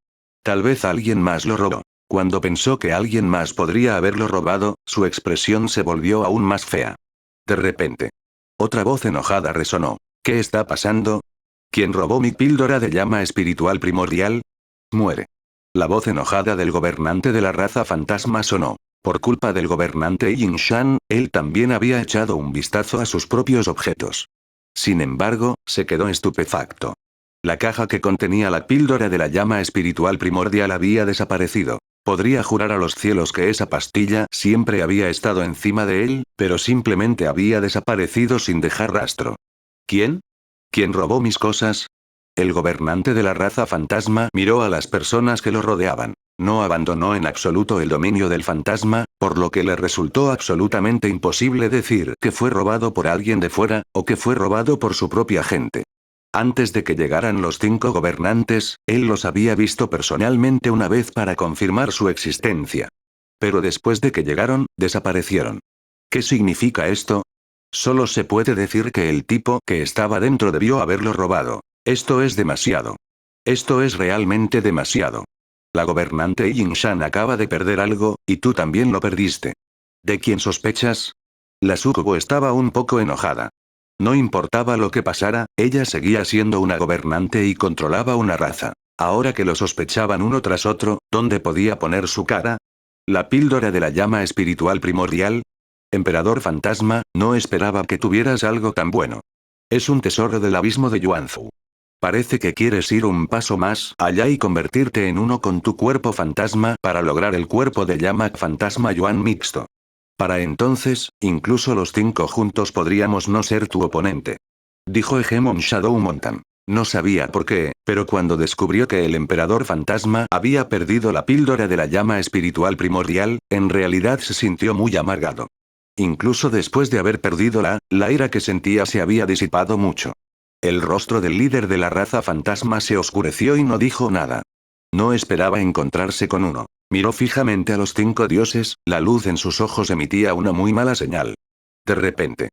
Tal vez alguien más lo robó. Cuando pensó que alguien más podría haberlo robado, su expresión se volvió aún más fea. De repente, otra voz enojada resonó. ¿Qué está pasando? ¿Quién robó mi píldora de llama espiritual primordial? Muere. La voz enojada del gobernante de la raza fantasma sonó. Por culpa del gobernante Yinshan, él también había echado un vistazo a sus propios objetos. Sin embargo, se quedó estupefacto. La caja que contenía la píldora de la llama espiritual primordial había desaparecido. Podría jurar a los cielos que esa pastilla siempre había estado encima de él, pero simplemente había desaparecido sin dejar rastro. ¿Quién? ¿Quién robó mis cosas? El gobernante de la raza fantasma miró a las personas que lo rodeaban. No abandonó en absoluto el dominio del fantasma, por lo que le resultó absolutamente imposible decir que fue robado por alguien de fuera, o que fue robado por su propia gente. Antes de que llegaran los 5 gobernantes, él los había visto personalmente una vez para confirmar su existencia. Pero después de que llegaron, desaparecieron. ¿Qué significa esto? Solo se puede decir que el tipo que estaba dentro debió haberlo robado. Esto es demasiado. Esto es realmente demasiado. La gobernante Yinshan acaba de perder algo, y tú también lo perdiste. ¿De quién sospechas? La sucubo estaba un poco enojada. No importaba lo que pasara, ella seguía siendo una gobernante y controlaba una raza. Ahora que lo sospechaban uno tras otro, ¿dónde podía poner su cara? ¿La píldora de la llama espiritual primordial? Emperador fantasma, no esperaba que tuvieras algo tan bueno. Es un tesoro del abismo de Yuanzhou. Parece que quieres ir un paso más allá y convertirte en uno con tu cuerpo fantasma para lograr el cuerpo de llama fantasma Yuan mixto. Para entonces, incluso los 5 juntos podríamos no ser tu oponente. Dijo Hegemon Shadow Mountain. No sabía por qué, pero cuando descubrió que el emperador fantasma había perdido la píldora de la llama espiritual primordial, en realidad se sintió muy amargado. Incluso después de haber perdido la ira que sentía se había disipado mucho. El rostro del líder de la raza fantasma se oscureció y no dijo nada. No esperaba encontrarse con uno. Miró fijamente a los 5 dioses, la luz en sus ojos emitía una muy mala señal. De repente.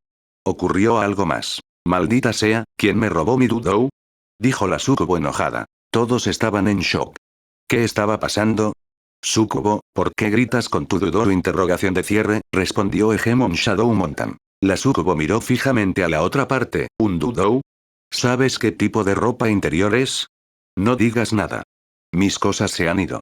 Ocurrió algo más. Maldita sea, ¿quién me robó mi Dudou? Dijo la sucubo enojada. Todos estaban en shock. ¿Qué estaba pasando? Sucubo, ¿por qué gritas con tu Dudou? Interrogación de cierre, respondió Hegemon Shadow Mountain. La sucubo miró fijamente a la otra parte, ¿un Dudou? ¿Sabes qué tipo de ropa interior es? No digas nada. Mis cosas se han ido.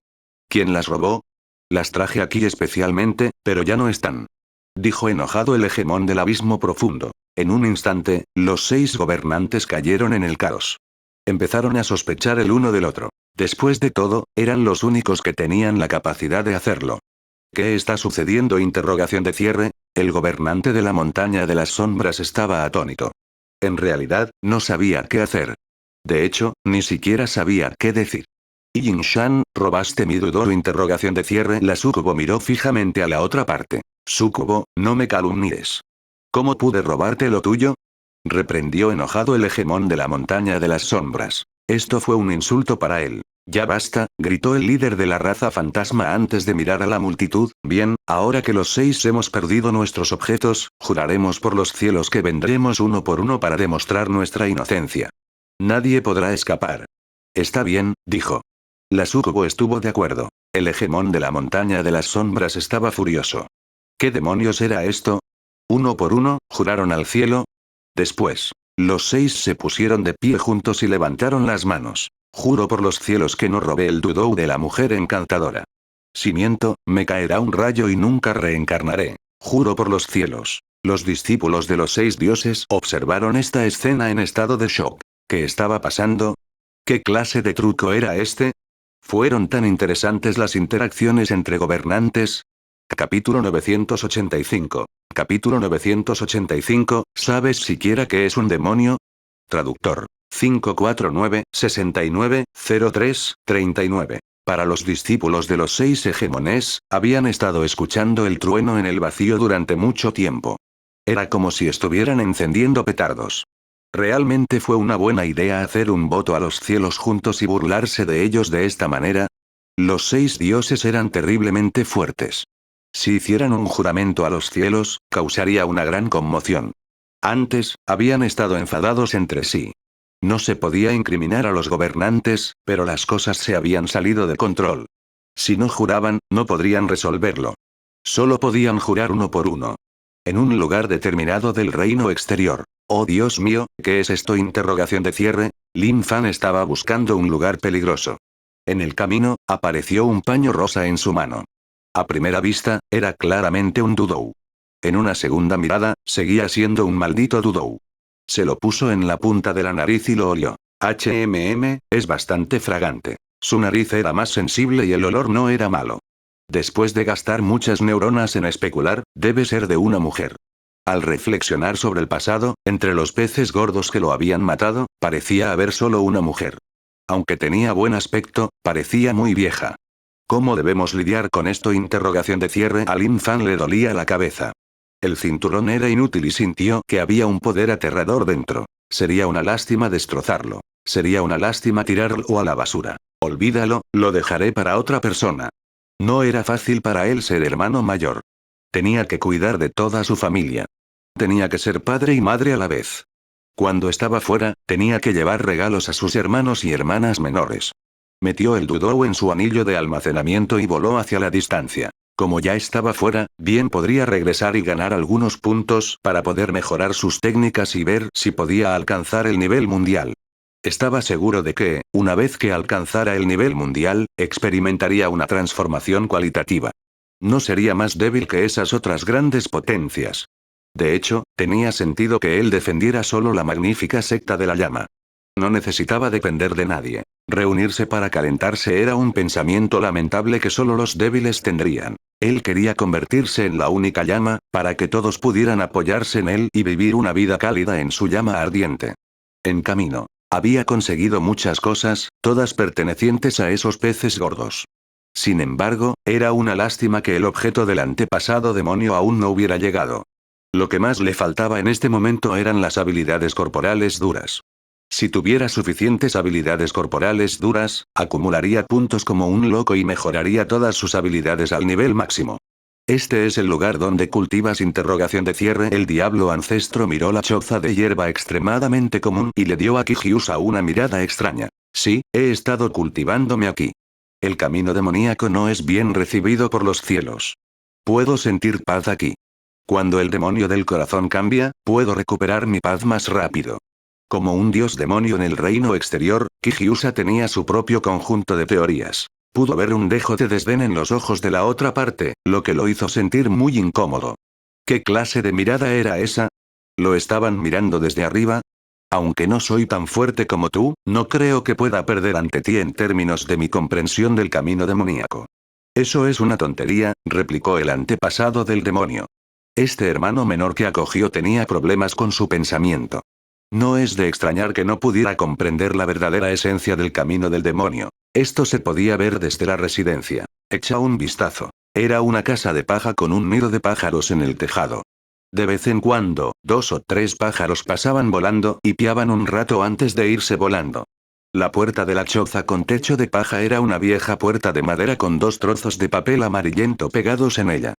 ¿Quién las robó? Las traje aquí especialmente, pero ya no están. Dijo enojado el hegemón del abismo profundo. En un instante, los 6 gobernantes cayeron en el caos. Empezaron a sospechar el uno del otro. Después de todo, eran los únicos que tenían la capacidad de hacerlo. ¿Qué está sucediendo? Interrogación de cierre. El gobernante de la montaña de las sombras estaba atónito. En realidad, no sabía qué hacer. De hecho, ni siquiera sabía qué decir. Yinshan, ¿robaste mi Dudou? Interrogación de cierre. La sucubo miró fijamente a la otra parte. Sucubo, no me calumnies. ¿Cómo pude robarte lo tuyo? Reprendió enojado el hegemón de la montaña de las sombras. Esto fue un insulto para él. Ya basta, gritó el líder de la raza fantasma antes de mirar a la multitud. Bien, ahora que los 6 hemos perdido nuestros objetos, juraremos por los cielos que vendremos uno por uno para demostrar nuestra inocencia. Nadie podrá escapar. Está bien, dijo. La sucubo estuvo de acuerdo. El hegemón de la montaña de las sombras estaba furioso. ¿Qué demonios era esto? Uno por uno, juraron al cielo. Después, los 6 se pusieron de pie juntos y levantaron las manos. Juro por los cielos que no robé el Dudou de la mujer encantadora. Si miento, me caerá un rayo y nunca reencarnaré. Juro por los cielos. Los discípulos de los 6 dioses observaron esta escena en estado de shock. ¿Qué estaba pasando? ¿Qué clase de truco era este? ¿Fueron tan interesantes las interacciones entre gobernantes? Capítulo 985. Capítulo 985, ¿sabes siquiera qué es un demonio? Traductor. 549-69-03-39. Para los discípulos de los 6 hegemones, habían estado escuchando el trueno en el vacío durante mucho tiempo. Era como si estuvieran encendiendo petardos. ¿Realmente fue una buena idea hacer un voto a los cielos juntos y burlarse de ellos de esta manera? Los 6 dioses eran terriblemente fuertes. Si hicieran un juramento a los cielos, causaría una gran conmoción. Antes, habían estado enfadados entre sí. No se podía incriminar a los gobernantes, pero las cosas se habían salido de control. Si no juraban, no podrían resolverlo. Solo podían jurar uno por uno. En un lugar determinado del reino exterior. Oh Dios mío, ¿qué es esto? Interrogación de cierre. Lin Fan estaba buscando un lugar peligroso. En el camino, apareció un paño rosa en su mano. A primera vista, era claramente un dudou. En una segunda mirada, seguía siendo un maldito dudou. Se lo puso en la punta de la nariz y lo olió. Es bastante fragante. Su nariz era más sensible y el olor no era malo. Después de gastar muchas neuronas en especular, debe ser de una mujer. Al reflexionar sobre el pasado, entre los peces gordos que lo habían matado, parecía haber solo una mujer. Aunque tenía buen aspecto, parecía muy vieja. ¿Cómo debemos lidiar con esto? Interrogación de cierre. A Lin Fan le dolía la cabeza. El cinturón era inútil y sintió que había un poder aterrador dentro. Sería una lástima destrozarlo. Sería una lástima tirarlo a la basura. Olvídalo, lo dejaré para otra persona. No era fácil para él ser hermano mayor. Tenía que cuidar de toda su familia. Tenía que ser padre y madre a la vez. Cuando estaba fuera, tenía que llevar regalos a sus hermanos y hermanas menores. Metió el dudou en su anillo de almacenamiento y voló hacia la distancia. Como ya estaba fuera, bien podría regresar y ganar algunos puntos para poder mejorar sus técnicas y ver si podía alcanzar el nivel mundial. Estaba seguro de que, una vez que alcanzara el nivel mundial, experimentaría una transformación cualitativa. No sería más débil que esas otras grandes potencias. De hecho, tenía sentido que él defendiera solo la magnífica secta de la llama. No necesitaba depender de nadie. Reunirse para calentarse era un pensamiento lamentable que solo los débiles tendrían. Él quería convertirse en la única llama, para que todos pudieran apoyarse en él y vivir una vida cálida en su llama ardiente. En camino. Había conseguido muchas cosas, todas pertenecientes a esos peces gordos. Sin embargo, era una lástima que el objeto del antepasado demonio aún no hubiera llegado. Lo que más le faltaba en este momento eran las habilidades corporales duras. Si tuviera suficientes habilidades corporales duras, acumularía puntos como un loco y mejoraría todas sus habilidades al nivel máximo. ¿Este es el lugar donde cultivas? Interrogación de cierre. El diablo ancestro miró la choza de hierba extremadamente común y le dio a Kijiusa una mirada extraña. Sí, he estado cultivándome aquí. El camino demoníaco no es bien recibido por los cielos. Puedo sentir paz aquí. Cuando el demonio del corazón cambia, puedo recuperar mi paz más rápido. Como un dios demonio en el reino exterior, Kijiusa tenía su propio conjunto de teorías. Pudo ver un dejo de desdén en los ojos de la otra parte, lo que lo hizo sentir muy incómodo. ¿Qué clase de mirada era esa? ¿Lo estaban mirando desde arriba? Aunque no soy tan fuerte como tú, no creo que pueda perder ante ti en términos de mi comprensión del camino demoníaco. Eso es una tontería, replicó el antepasado del demonio. Este hermano menor que acogió tenía problemas con su pensamiento. No es de extrañar que no pudiera comprender la verdadera esencia del camino del demonio. Esto se podía ver desde la residencia. Echa un vistazo. Era una casa de paja con un nido de pájaros en el tejado. De vez en cuando, 2 o 3 pájaros pasaban volando y piaban un rato antes de irse volando. La puerta de la choza con techo de paja era una vieja puerta de madera con 2 trozos de papel amarillento pegados en ella.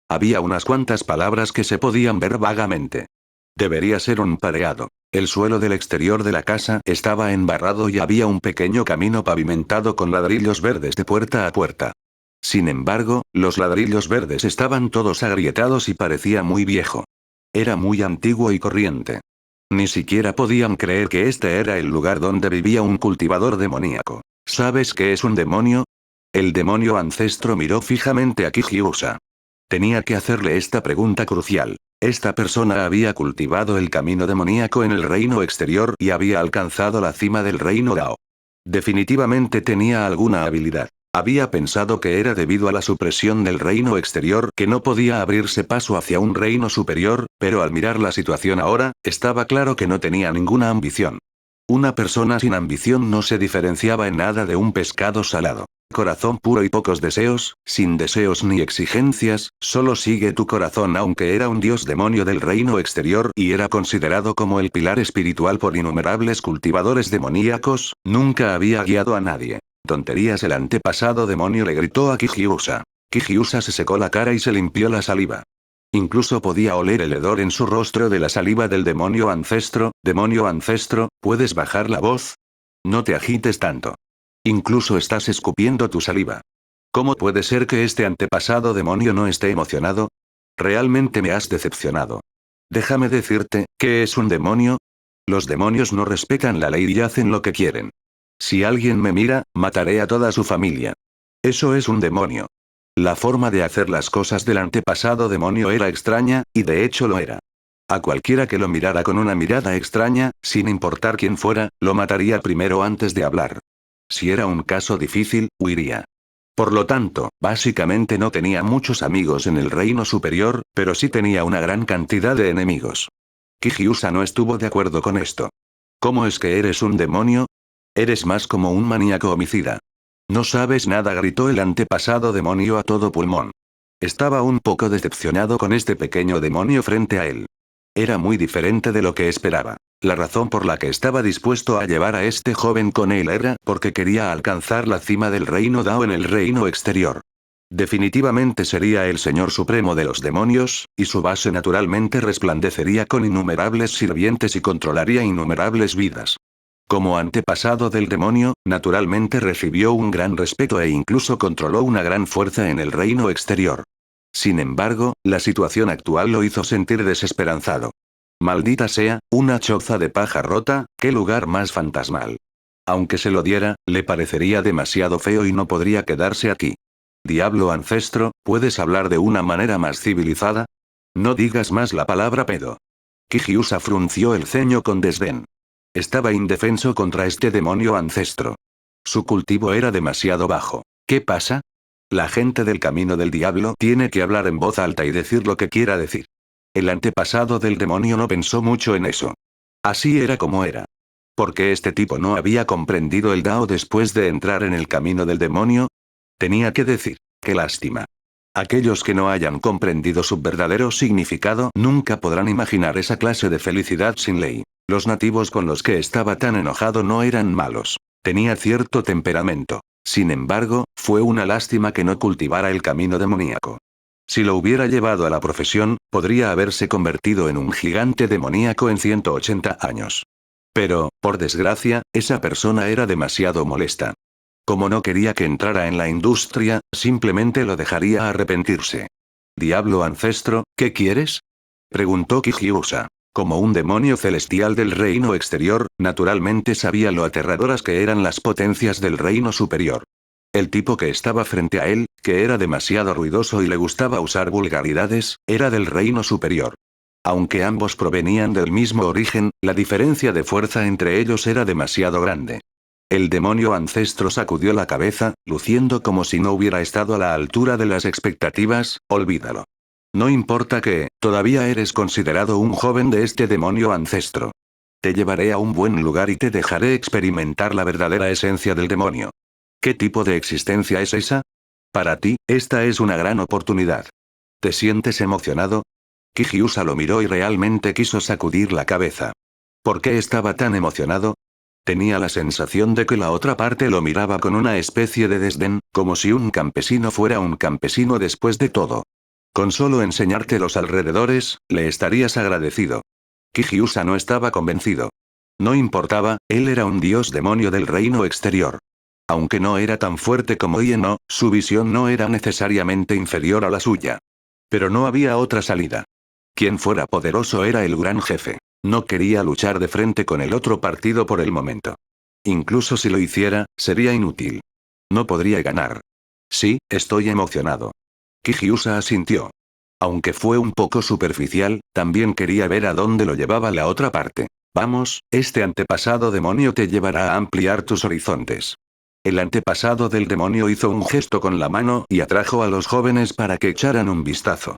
Había unas cuantas palabras que se podían ver vagamente. Debería ser un pareado. El suelo del exterior de la casa estaba embarrado y había un pequeño camino pavimentado con ladrillos verdes de puerta a puerta. Sin embargo, los ladrillos verdes estaban todos agrietados y parecía muy viejo. Era muy antiguo y corriente. Ni siquiera podían creer que este era el lugar donde vivía un cultivador demoníaco. ¿Sabes qué es un demonio? El demonio ancestro miró fijamente a Kijiusa. Tenía que hacerle esta pregunta crucial. Esta persona había cultivado el camino demoníaco en el reino exterior y había alcanzado la cima del reino Dao. Definitivamente tenía alguna habilidad. Había pensado que era debido a la supresión del reino exterior que no podía abrirse paso hacia un reino superior, pero al mirar la situación ahora, estaba claro que no tenía ninguna ambición. Una persona sin ambición no se diferenciaba en nada de un pescado salado. Corazón puro y pocos deseos, sin deseos ni exigencias, solo sigue tu corazón. Aunque era un dios demonio del reino exterior y era considerado como el pilar espiritual por innumerables cultivadores demoníacos, nunca había guiado a nadie. Tonterías. El antepasado demonio le gritó a Kijiusa. Kihyusa se secó la cara y se limpió la saliva. Incluso podía oler el hedor en su rostro de la saliva del demonio ancestro. Demonio ancestro, ¿puedes bajar la voz? No te agites tanto. Incluso estás escupiendo tu saliva. ¿Cómo puede ser que este antepasado demonio no esté emocionado? Realmente me has decepcionado. Déjame decirte, ¿qué es un demonio? Los demonios no respetan la ley y hacen lo que quieren. Si alguien me mira, mataré a toda su familia. Eso es un demonio. La forma de hacer las cosas del antepasado demonio era extraña, y de hecho lo era. A cualquiera que lo mirara con una mirada extraña, sin importar quién fuera, lo mataría primero antes de hablar. Si era un caso difícil, huiría. Por lo tanto, básicamente no tenía muchos amigos en el reino superior, pero sí tenía una gran cantidad de enemigos. Kihyusa no estuvo de acuerdo con esto. ¿Cómo es que eres un demonio? Eres más como un maníaco homicida. No sabes nada, gritó el antepasado demonio a todo pulmón. Estaba un poco decepcionado con este pequeño demonio frente a él. Era muy diferente de lo que esperaba. La razón por la que estaba dispuesto a llevar a este joven con él era porque quería alcanzar la cima del reino Dao en el reino exterior. Definitivamente sería el señor supremo de los demonios, y su base naturalmente resplandecería con innumerables sirvientes y controlaría innumerables vidas. Como antepasado del demonio, naturalmente recibió un gran respeto e incluso controló una gran fuerza en el reino exterior. Sin embargo, la situación actual lo hizo sentir desesperanzado. Maldita sea, una choza de paja rota, qué lugar más fantasmal. Aunque se lo diera, le parecería demasiado feo y no podría quedarse aquí. Diablo ancestro, ¿puedes hablar de una manera más civilizada? No digas más la palabra pedo. Kihyusa frunció el ceño con desdén. Estaba indefenso contra este demonio ancestro. Su cultivo era demasiado bajo. ¿Qué pasa? La gente del camino del diablo tiene que hablar en voz alta y decir lo que quiera decir. El antepasado del demonio no pensó mucho en eso. Así era como era. ¿Por qué este tipo no había comprendido el Dao después de entrar en el camino del demonio? Tenía que decir, qué lástima. Aquellos que no hayan comprendido su verdadero significado nunca podrán imaginar esa clase de felicidad sin ley. Los nativos con los que estaba tan enojado no eran malos. Tenía cierto temperamento. Sin embargo, fue una lástima que no cultivara el camino demoníaco. Si lo hubiera llevado a la profesión, podría haberse convertido en un gigante demoníaco en 180 años. Pero, por desgracia, esa persona era demasiado molesta. Como no quería que entrara en la industria, simplemente lo dejaría arrepentirse. Diablo ancestro, ¿qué quieres? Preguntó Kihyusa. Como un demonio celestial del reino exterior, naturalmente sabía lo aterradoras que eran las potencias del reino superior. El tipo que estaba frente a él, que era demasiado ruidoso y le gustaba usar vulgaridades, era del reino superior. Aunque ambos provenían del mismo origen, la diferencia de fuerza entre ellos era demasiado grande. El demonio ancestro sacudió la cabeza, luciendo como si no hubiera estado a la altura de las expectativas. Olvídalo. No importa que, todavía eres considerado un joven de este demonio ancestro. Te llevaré a un buen lugar y te dejaré experimentar la verdadera esencia del demonio. ¿Qué tipo de existencia es esa? Para ti, esta es una gran oportunidad. ¿Te sientes emocionado? Kihyusa lo miró y realmente quiso sacudir la cabeza. ¿Por qué estaba tan emocionado? Tenía la sensación de que la otra parte lo miraba con una especie de desdén, como si un campesino fuera un campesino después de todo. Con solo enseñarte los alrededores, le estarías agradecido. Kihyusa no estaba convencido. No importaba, él era un dios demonio del reino exterior. Aunque no era tan fuerte como Ieno, su visión no era necesariamente inferior a la suya. Pero no había otra salida. Quien fuera poderoso era el gran jefe. No quería luchar de frente con el otro partido por el momento. Incluso si lo hiciera, sería inútil. No podría ganar. Sí, estoy emocionado. Kihyusa asintió. Aunque fue un poco superficial, también quería ver a dónde lo llevaba la otra parte. Vamos, este antepasado demonio te llevará a ampliar tus horizontes. El antepasado del demonio hizo un gesto con la mano y atrajo a los jóvenes para que echaran un vistazo.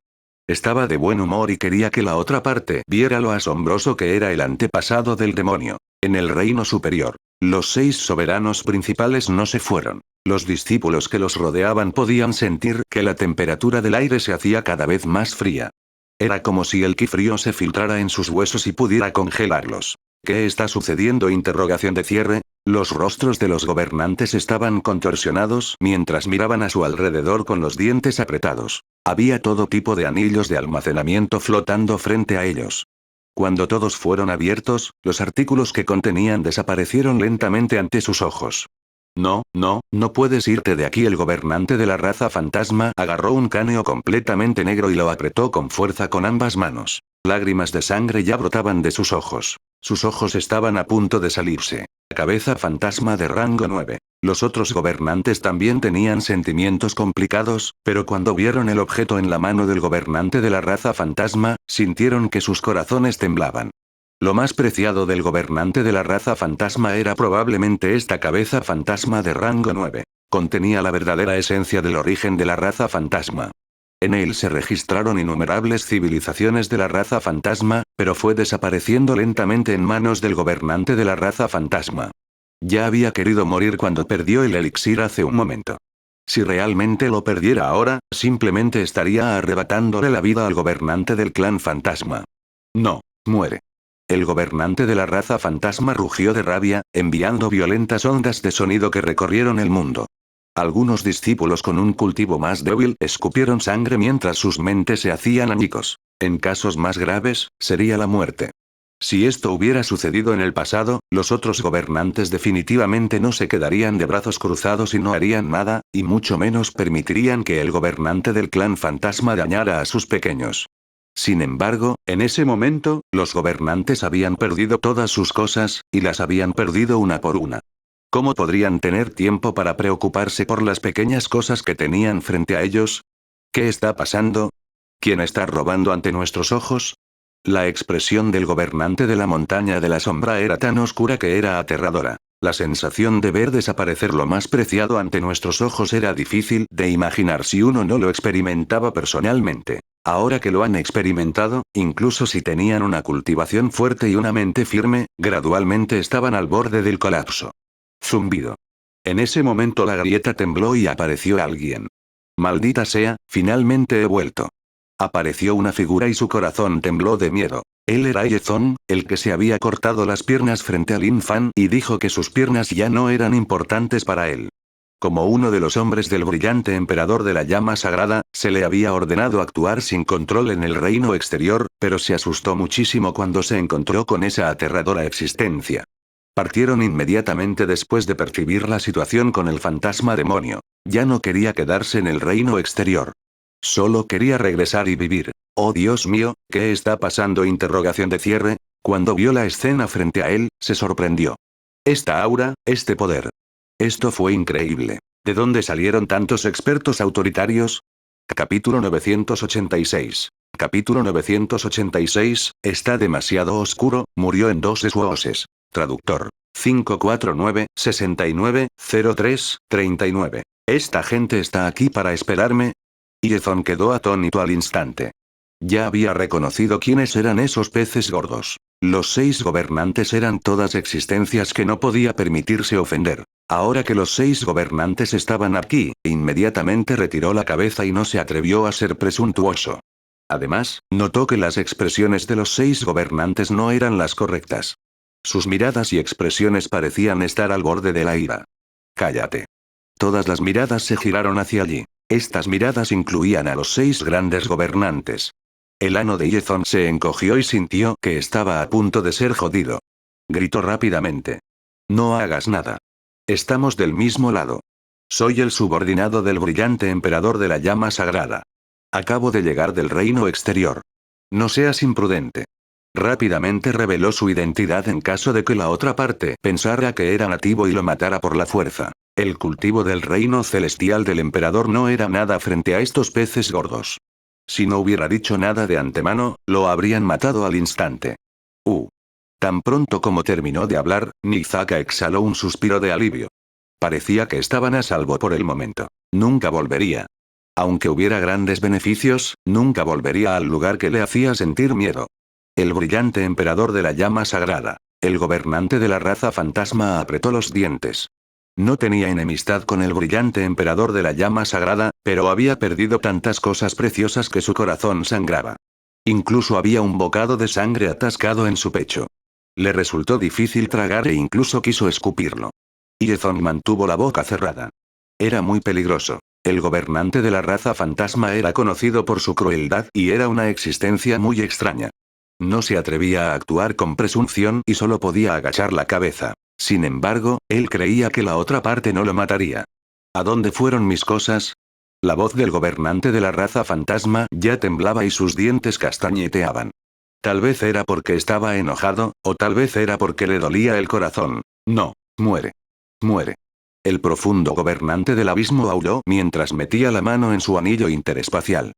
Estaba de buen humor y quería que la otra parte viera lo asombroso que era el antepasado del demonio. En el reino superior, los 6 soberanos principales no se fueron. Los discípulos que los rodeaban podían sentir que la temperatura del aire se hacía cada vez más fría. Era como si el ki frío se filtrara en sus huesos y pudiera congelarlos. ¿Qué está sucediendo? Interrogación de cierre. Los rostros de los gobernantes estaban contorsionados mientras miraban a su alrededor con los dientes apretados. Había todo tipo de anillos de almacenamiento flotando frente a ellos. Cuando todos fueron abiertos, los artículos que contenían desaparecieron lentamente ante sus ojos. No, no, no puedes irte de aquí. El gobernante de la raza fantasma agarró un cráneo completamente negro y lo apretó con fuerza con ambas manos. Lágrimas de sangre ya brotaban de sus ojos. Sus ojos estaban a punto de salirse. Cabeza fantasma de rango 9. Los otros gobernantes también tenían sentimientos complicados, pero cuando vieron el objeto en la mano del gobernante de la raza fantasma, sintieron que sus corazones temblaban. Lo más preciado del gobernante de la raza fantasma era probablemente esta cabeza fantasma de rango 9. Contenía la verdadera esencia del origen de la raza fantasma. En él se registraron innumerables civilizaciones de la raza fantasma, pero fue desapareciendo lentamente en manos del gobernante de la raza fantasma. Ya había querido morir cuando perdió el elixir hace un momento. Si realmente lo perdiera ahora, simplemente estaría arrebatándole la vida al gobernante del clan fantasma. No, muere. El gobernante de la raza fantasma rugió de rabia, enviando violentas ondas de sonido que recorrieron el mundo. Algunos discípulos con un cultivo más débil escupieron sangre mientras sus mentes se hacían añicos. En casos más graves, sería la muerte. Si esto hubiera sucedido en el pasado, los otros gobernantes definitivamente no se quedarían de brazos cruzados y no harían nada, y mucho menos permitirían que el gobernante del clan fantasma dañara a sus pequeños. Sin embargo, en ese momento, los gobernantes habían perdido todas sus cosas, y las habían perdido una por una. ¿Cómo podrían tener tiempo para preocuparse por las pequeñas cosas que tenían frente a ellos? ¿Qué está pasando? ¿Quién está robando ante nuestros ojos? La expresión del gobernante de la montaña de la sombra era tan oscura que era aterradora. La sensación de ver desaparecer lo más preciado ante nuestros ojos era difícil de imaginar si uno no lo experimentaba personalmente. Ahora que lo han experimentado, incluso si tenían una cultivación fuerte y una mente firme, gradualmente estaban al borde del colapso. Zumbido. En ese momento la grieta tembló y apareció alguien. Maldita sea, finalmente he vuelto. Apareció una figura y su corazón tembló de miedo. Él era Yezon, el que se había cortado las piernas frente a Lin Fan y dijo que sus piernas ya no eran importantes para él. Como uno de los hombres del brillante emperador de la llama sagrada, se le había ordenado actuar sin control en el reino exterior, pero se asustó muchísimo cuando se encontró con esa aterradora existencia. Partieron inmediatamente después de percibir la situación con el fantasma demonio. Ya no quería quedarse en el reino exterior. Solo quería regresar y vivir. Oh Dios mío, ¿qué está pasando? Interrogación de cierre. Cuando vio la escena frente a él, se sorprendió. Esta aura, este poder. Esto fue increíble. ¿De dónde salieron tantos expertos autoritarios? Capítulo 986. Capítulo 986, está demasiado oscuro, murió en 2 SWOTs. Traductor. 549-69-03-39. ¿Esta gente está aquí para esperarme? Yezon quedó atónito al instante. Ya había reconocido quiénes eran esos peces gordos. Los 6 gobernantes eran todas existencias que no podía permitirse ofender. Ahora que los 6 gobernantes estaban aquí, inmediatamente retiró la cabeza y no se atrevió a ser presuntuoso. Además, notó que las expresiones de los 6 gobernantes no eran las correctas. Sus miradas y expresiones parecían estar al borde de la ira. Cállate. Todas las miradas se giraron hacia allí. Estas miradas incluían a los 6 grandes gobernantes. El ano de Yezon se encogió y sintió que estaba a punto de ser jodido. Gritó rápidamente. No hagas nada. Estamos del mismo lado. Soy el subordinado del brillante emperador de la llama sagrada. Acabo de llegar del reino exterior. No seas imprudente. Rápidamente reveló su identidad en caso de que la otra parte pensara que era nativo y lo matara por la fuerza. El cultivo del reino celestial del emperador no era nada frente a estos peces gordos. Si no hubiera dicho nada de antemano, lo habrían matado al instante. Tan pronto como terminó de hablar, Nizaka exhaló un suspiro de alivio. Parecía que estaban a salvo por el momento. Nunca volvería. Aunque hubiera grandes beneficios, nunca volvería al lugar que le hacía sentir miedo. El brillante emperador de la llama sagrada. El gobernante de la raza fantasma apretó los dientes. No tenía enemistad con el brillante emperador de la llama sagrada, pero había perdido tantas cosas preciosas que su corazón sangraba. Incluso había un bocado de sangre atascado en su pecho. Le resultó difícil tragar e incluso quiso escupirlo. Iezon mantuvo la boca cerrada. Era muy peligroso. El gobernante de la raza fantasma era conocido por su crueldad y era una existencia muy extraña. No se atrevía a actuar con presunción y solo podía agachar la cabeza. Sin embargo, él creía que la otra parte no lo mataría. ¿A dónde fueron mis cosas? La voz del gobernante de la raza fantasma ya temblaba y sus dientes castañeteaban. Tal vez era porque estaba enojado, o tal vez era porque le dolía el corazón. No, muere. Muere. El profundo gobernante del abismo aulló mientras metía la mano en su anillo interespacial.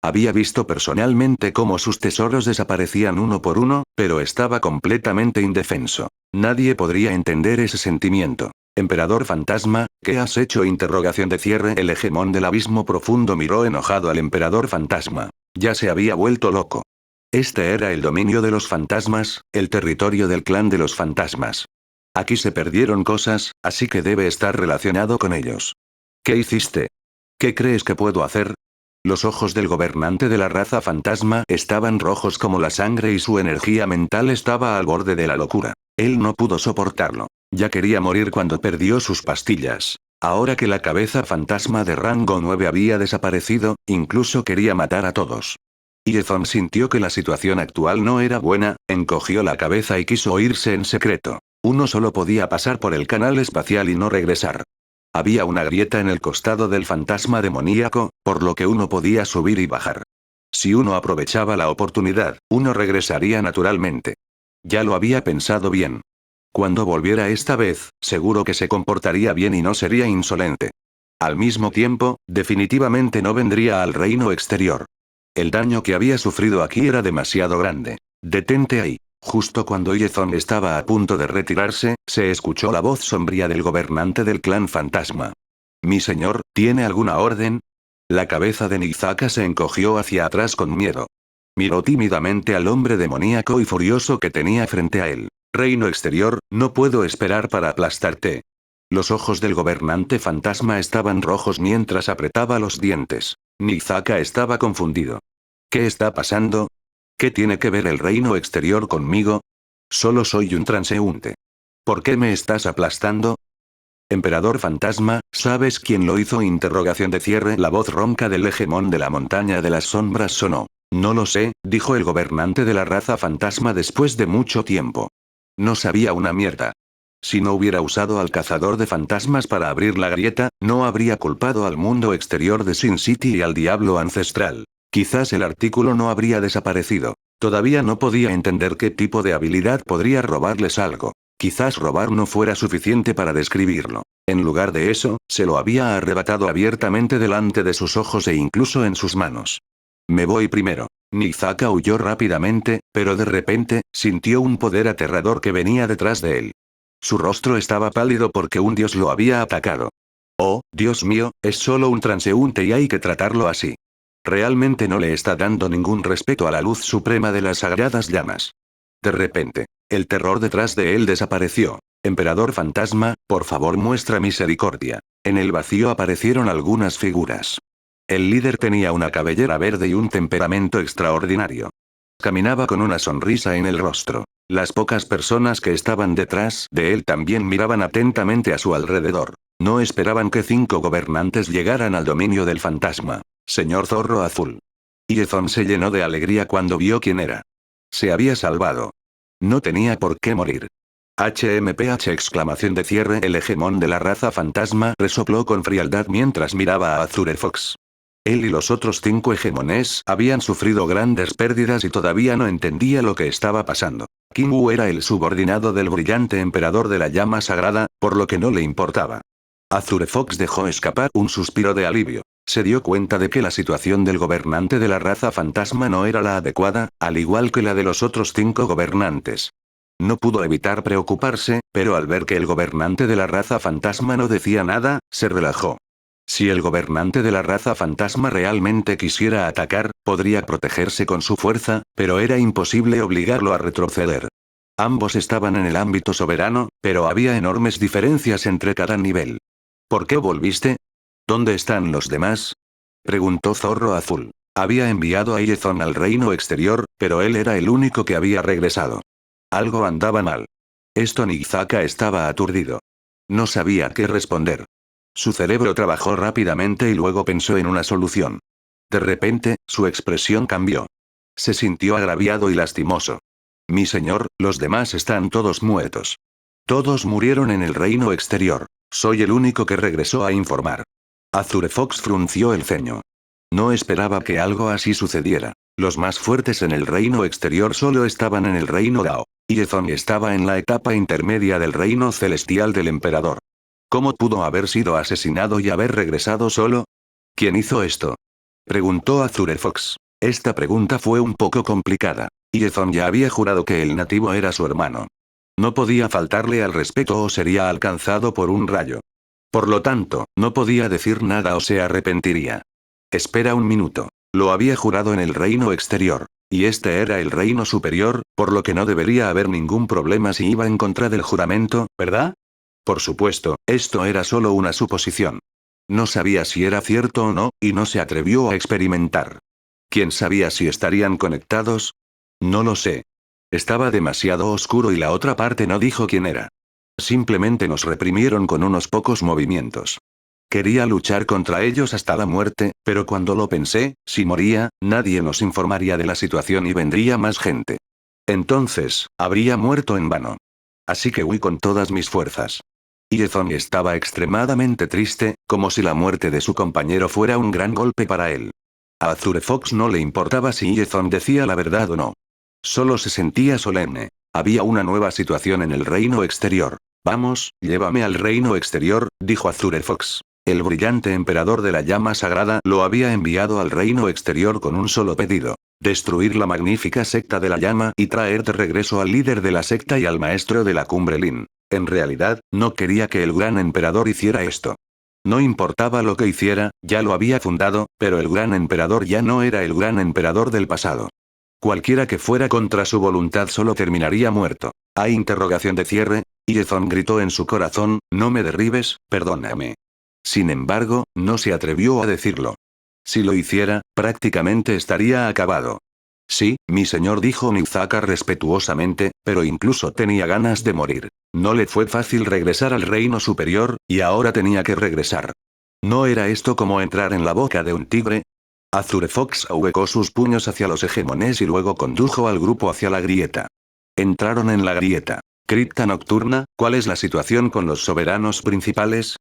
Había visto personalmente cómo sus tesoros desaparecían uno por uno, pero estaba completamente indefenso. Nadie podría entender ese sentimiento. Emperador fantasma, ¿qué has hecho? Interrogación de cierre. El hegemón del abismo profundo miró enojado al emperador fantasma. Ya se había vuelto loco. Este era el dominio de los fantasmas, el territorio del clan de los fantasmas. Aquí se perdieron cosas, así que debe estar relacionado con ellos. ¿Qué hiciste? ¿Qué crees que puedo hacer? Los ojos del gobernante de la raza fantasma estaban rojos como la sangre y su energía mental estaba al borde de la locura. Él no pudo soportarlo. Ya quería morir cuando perdió sus pastillas. Ahora que la cabeza fantasma de rango 9 había desaparecido, incluso quería matar a todos. Iezon sintió que la situación actual no era buena, encogió la cabeza y quiso irse en secreto. Uno solo podía pasar por el canal espacial y no regresar. Había una grieta en el costado del fantasma demoníaco, por lo que uno podía subir y bajar. Si uno aprovechaba la oportunidad, uno regresaría naturalmente. Ya lo había pensado bien. Cuando volviera esta vez, seguro que se comportaría bien y no sería insolente. Al mismo tiempo, definitivamente no vendría al reino exterior. El daño que había sufrido aquí era demasiado grande. Detente ahí. Justo cuando Iezon estaba a punto de retirarse, se escuchó la voz sombría del gobernante del clan fantasma. Mi señor, ¿tiene alguna orden? La cabeza de Nizaka se encogió hacia atrás con miedo. Miró tímidamente al hombre demoníaco y furioso que tenía frente a él. Reino exterior, no puedo esperar para aplastarte. Los ojos del gobernante fantasma estaban rojos mientras apretaba los dientes. Nizaka estaba confundido. ¿Qué está pasando? ¿Qué tiene que ver el reino exterior conmigo? Solo soy un transeúnte. ¿Por qué me estás aplastando? Emperador fantasma, ¿sabes quién lo hizo? Interrogación de cierre. La voz ronca del hegemón de la montaña de las sombras sonó. No lo sé, dijo el gobernante de la raza fantasma después de mucho tiempo. No sabía una mierda. Si no hubiera usado al cazador de fantasmas para abrir la grieta, no habría culpado al mundo exterior de Sin City y al diablo ancestral. Quizás el artículo no habría desaparecido. Todavía no podía entender qué tipo de habilidad podría robarles algo. Quizás robar no fuera suficiente para describirlo. En lugar de eso, se lo había arrebatado abiertamente delante de sus ojos e incluso en sus manos. Me voy primero. Nizaka huyó rápidamente, pero de repente, sintió un poder aterrador que venía detrás de él. Su rostro estaba pálido porque un dios lo había atacado. Oh, Dios mío, es solo un transeúnte y hay que tratarlo así. Realmente no le está dando ningún respeto a la luz suprema de las sagradas llamas. De repente, el terror detrás de él desapareció. Emperador fantasma, por favor muestra misericordia. En el vacío aparecieron algunas figuras. El líder tenía una cabellera verde y un temperamento extraordinario. Caminaba con una sonrisa en el rostro. Las pocas personas que estaban detrás de él también miraban atentamente a su alrededor. No esperaban que 5 gobernantes llegaran al dominio del fantasma. Señor Zorro Azul. Iezon se llenó de alegría cuando vio quién era. Se había salvado. No tenía por qué morir. HMPH exclamación de cierre. El hegemón de la raza fantasma resopló con frialdad mientras miraba a Azure Fox. Él y los otros 5 hegemones habían sufrido grandes pérdidas y todavía no entendía lo que estaba pasando. Kim Wu era el subordinado del brillante emperador de la llama sagrada, por lo que no le importaba. Azure Fox dejó escapar un suspiro de alivio. Se dio cuenta de que la situación del gobernante de la raza fantasma no era la adecuada, al igual que la de los otros 5 gobernantes. No pudo evitar preocuparse, pero al ver que el gobernante de la raza fantasma no decía nada, se relajó. Si el gobernante de la raza fantasma realmente quisiera atacar, podría protegerse con su fuerza, pero era imposible obligarlo a retroceder. Ambos estaban en el ámbito soberano, pero había enormes diferencias entre cada nivel. ¿Por qué volviste? ¿Dónde están los demás? Preguntó Zorro Azul. Había enviado a Iezon al reino exterior, pero él era el único que había regresado. Algo andaba mal. Esto Nizaka estaba aturdido. No sabía qué responder. Su cerebro trabajó rápidamente y luego pensó en una solución. De repente, su expresión cambió. Se sintió agraviado y lastimoso. Mi señor, los demás están todos muertos. Todos murieron en el reino exterior. Soy el único que regresó a informar. Azure Fox frunció el ceño. No esperaba que algo así sucediera. Los más fuertes en el reino exterior solo estaban en el reino Dao. Y Ezon estaba en la etapa intermedia del reino celestial del emperador. ¿Cómo pudo haber sido asesinado y haber regresado solo? ¿Quién hizo esto? Preguntó Azure Fox. Esta pregunta fue un poco complicada. Y Ezon ya había jurado que el nativo era su hermano. No podía faltarle al respeto o sería alcanzado por un rayo. Por lo tanto, no podía decir nada o se arrepentiría. Espera un minuto. Lo había jurado en el reino exterior. Y este era el reino superior, por lo que no debería haber ningún problema si iba en contra del juramento, ¿verdad? Por supuesto, esto era solo una suposición. No sabía si era cierto o no, y no se atrevió a experimentar. ¿Quién sabía si estarían conectados? No lo sé. Estaba demasiado oscuro y la otra parte no dijo quién era. Simplemente nos reprimieron con unos pocos movimientos. Quería luchar contra ellos hasta la muerte, pero cuando lo pensé, si moría, nadie nos informaría de la situación y vendría más gente. Entonces, habría muerto en vano. Así que huí con todas mis fuerzas. Ezon estaba extremadamente triste, como si la muerte de su compañero fuera un gran golpe para él. A Azure Fox no le importaba si Ezon decía la verdad o no. Solo se sentía solemne. Había una nueva situación en el reino exterior. Vamos, llévame al reino exterior, dijo Azure Fox. El brillante emperador de la llama sagrada lo había enviado al reino exterior con un solo pedido. Destruir la magnífica secta de la llama y traer de regreso al líder de la secta y al maestro de la cumbre Lin. En realidad, no quería que el gran emperador hiciera esto. No importaba lo que hiciera, ya lo había fundado, pero el gran emperador ya no era el gran emperador del pasado. Cualquiera que fuera contra su voluntad solo terminaría muerto. ¿Hay interrogación de cierre? Ezon gritó en su corazón, no me derribes, perdóname. Sin embargo, no se atrevió a decirlo. Si lo hiciera, prácticamente estaría acabado. Sí, mi señor, dijo Nizaka respetuosamente, pero incluso tenía ganas de morir. No le fue fácil regresar al reino superior, y ahora tenía que regresar. ¿No era esto como entrar en la boca de un tigre? Azure Fox ahuecó sus puños hacia los hegemones y luego condujo al grupo hacia la grieta. Entraron en la grieta. Cripta nocturna, ¿cuál es la situación con los soberanos principales?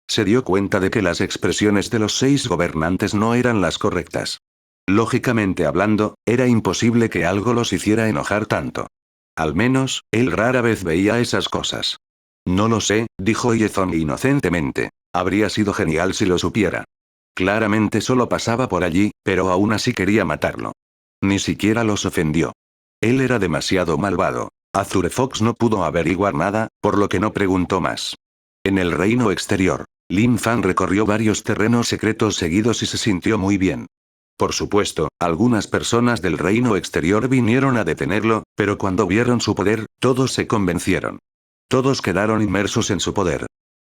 Se dio cuenta de que las expresiones de los 6 gobernantes no eran las correctas. Lógicamente hablando, era imposible que algo los hiciera enojar tanto. Al menos, él rara vez veía esas cosas. No lo sé, dijo Ezon inocentemente. Habría sido genial si lo supiera. Claramente solo pasaba por allí, pero aún así quería matarlo. Ni siquiera los ofendió. Él era demasiado malvado. Azure Fox no pudo averiguar nada, por lo que no preguntó más. En el reino exterior, Lin Fan recorrió varios terrenos secretos seguidos y se sintió muy bien. Por supuesto, algunas personas del reino exterior vinieron a detenerlo, pero cuando vieron su poder, todos se convencieron. Todos quedaron inmersos en su poder.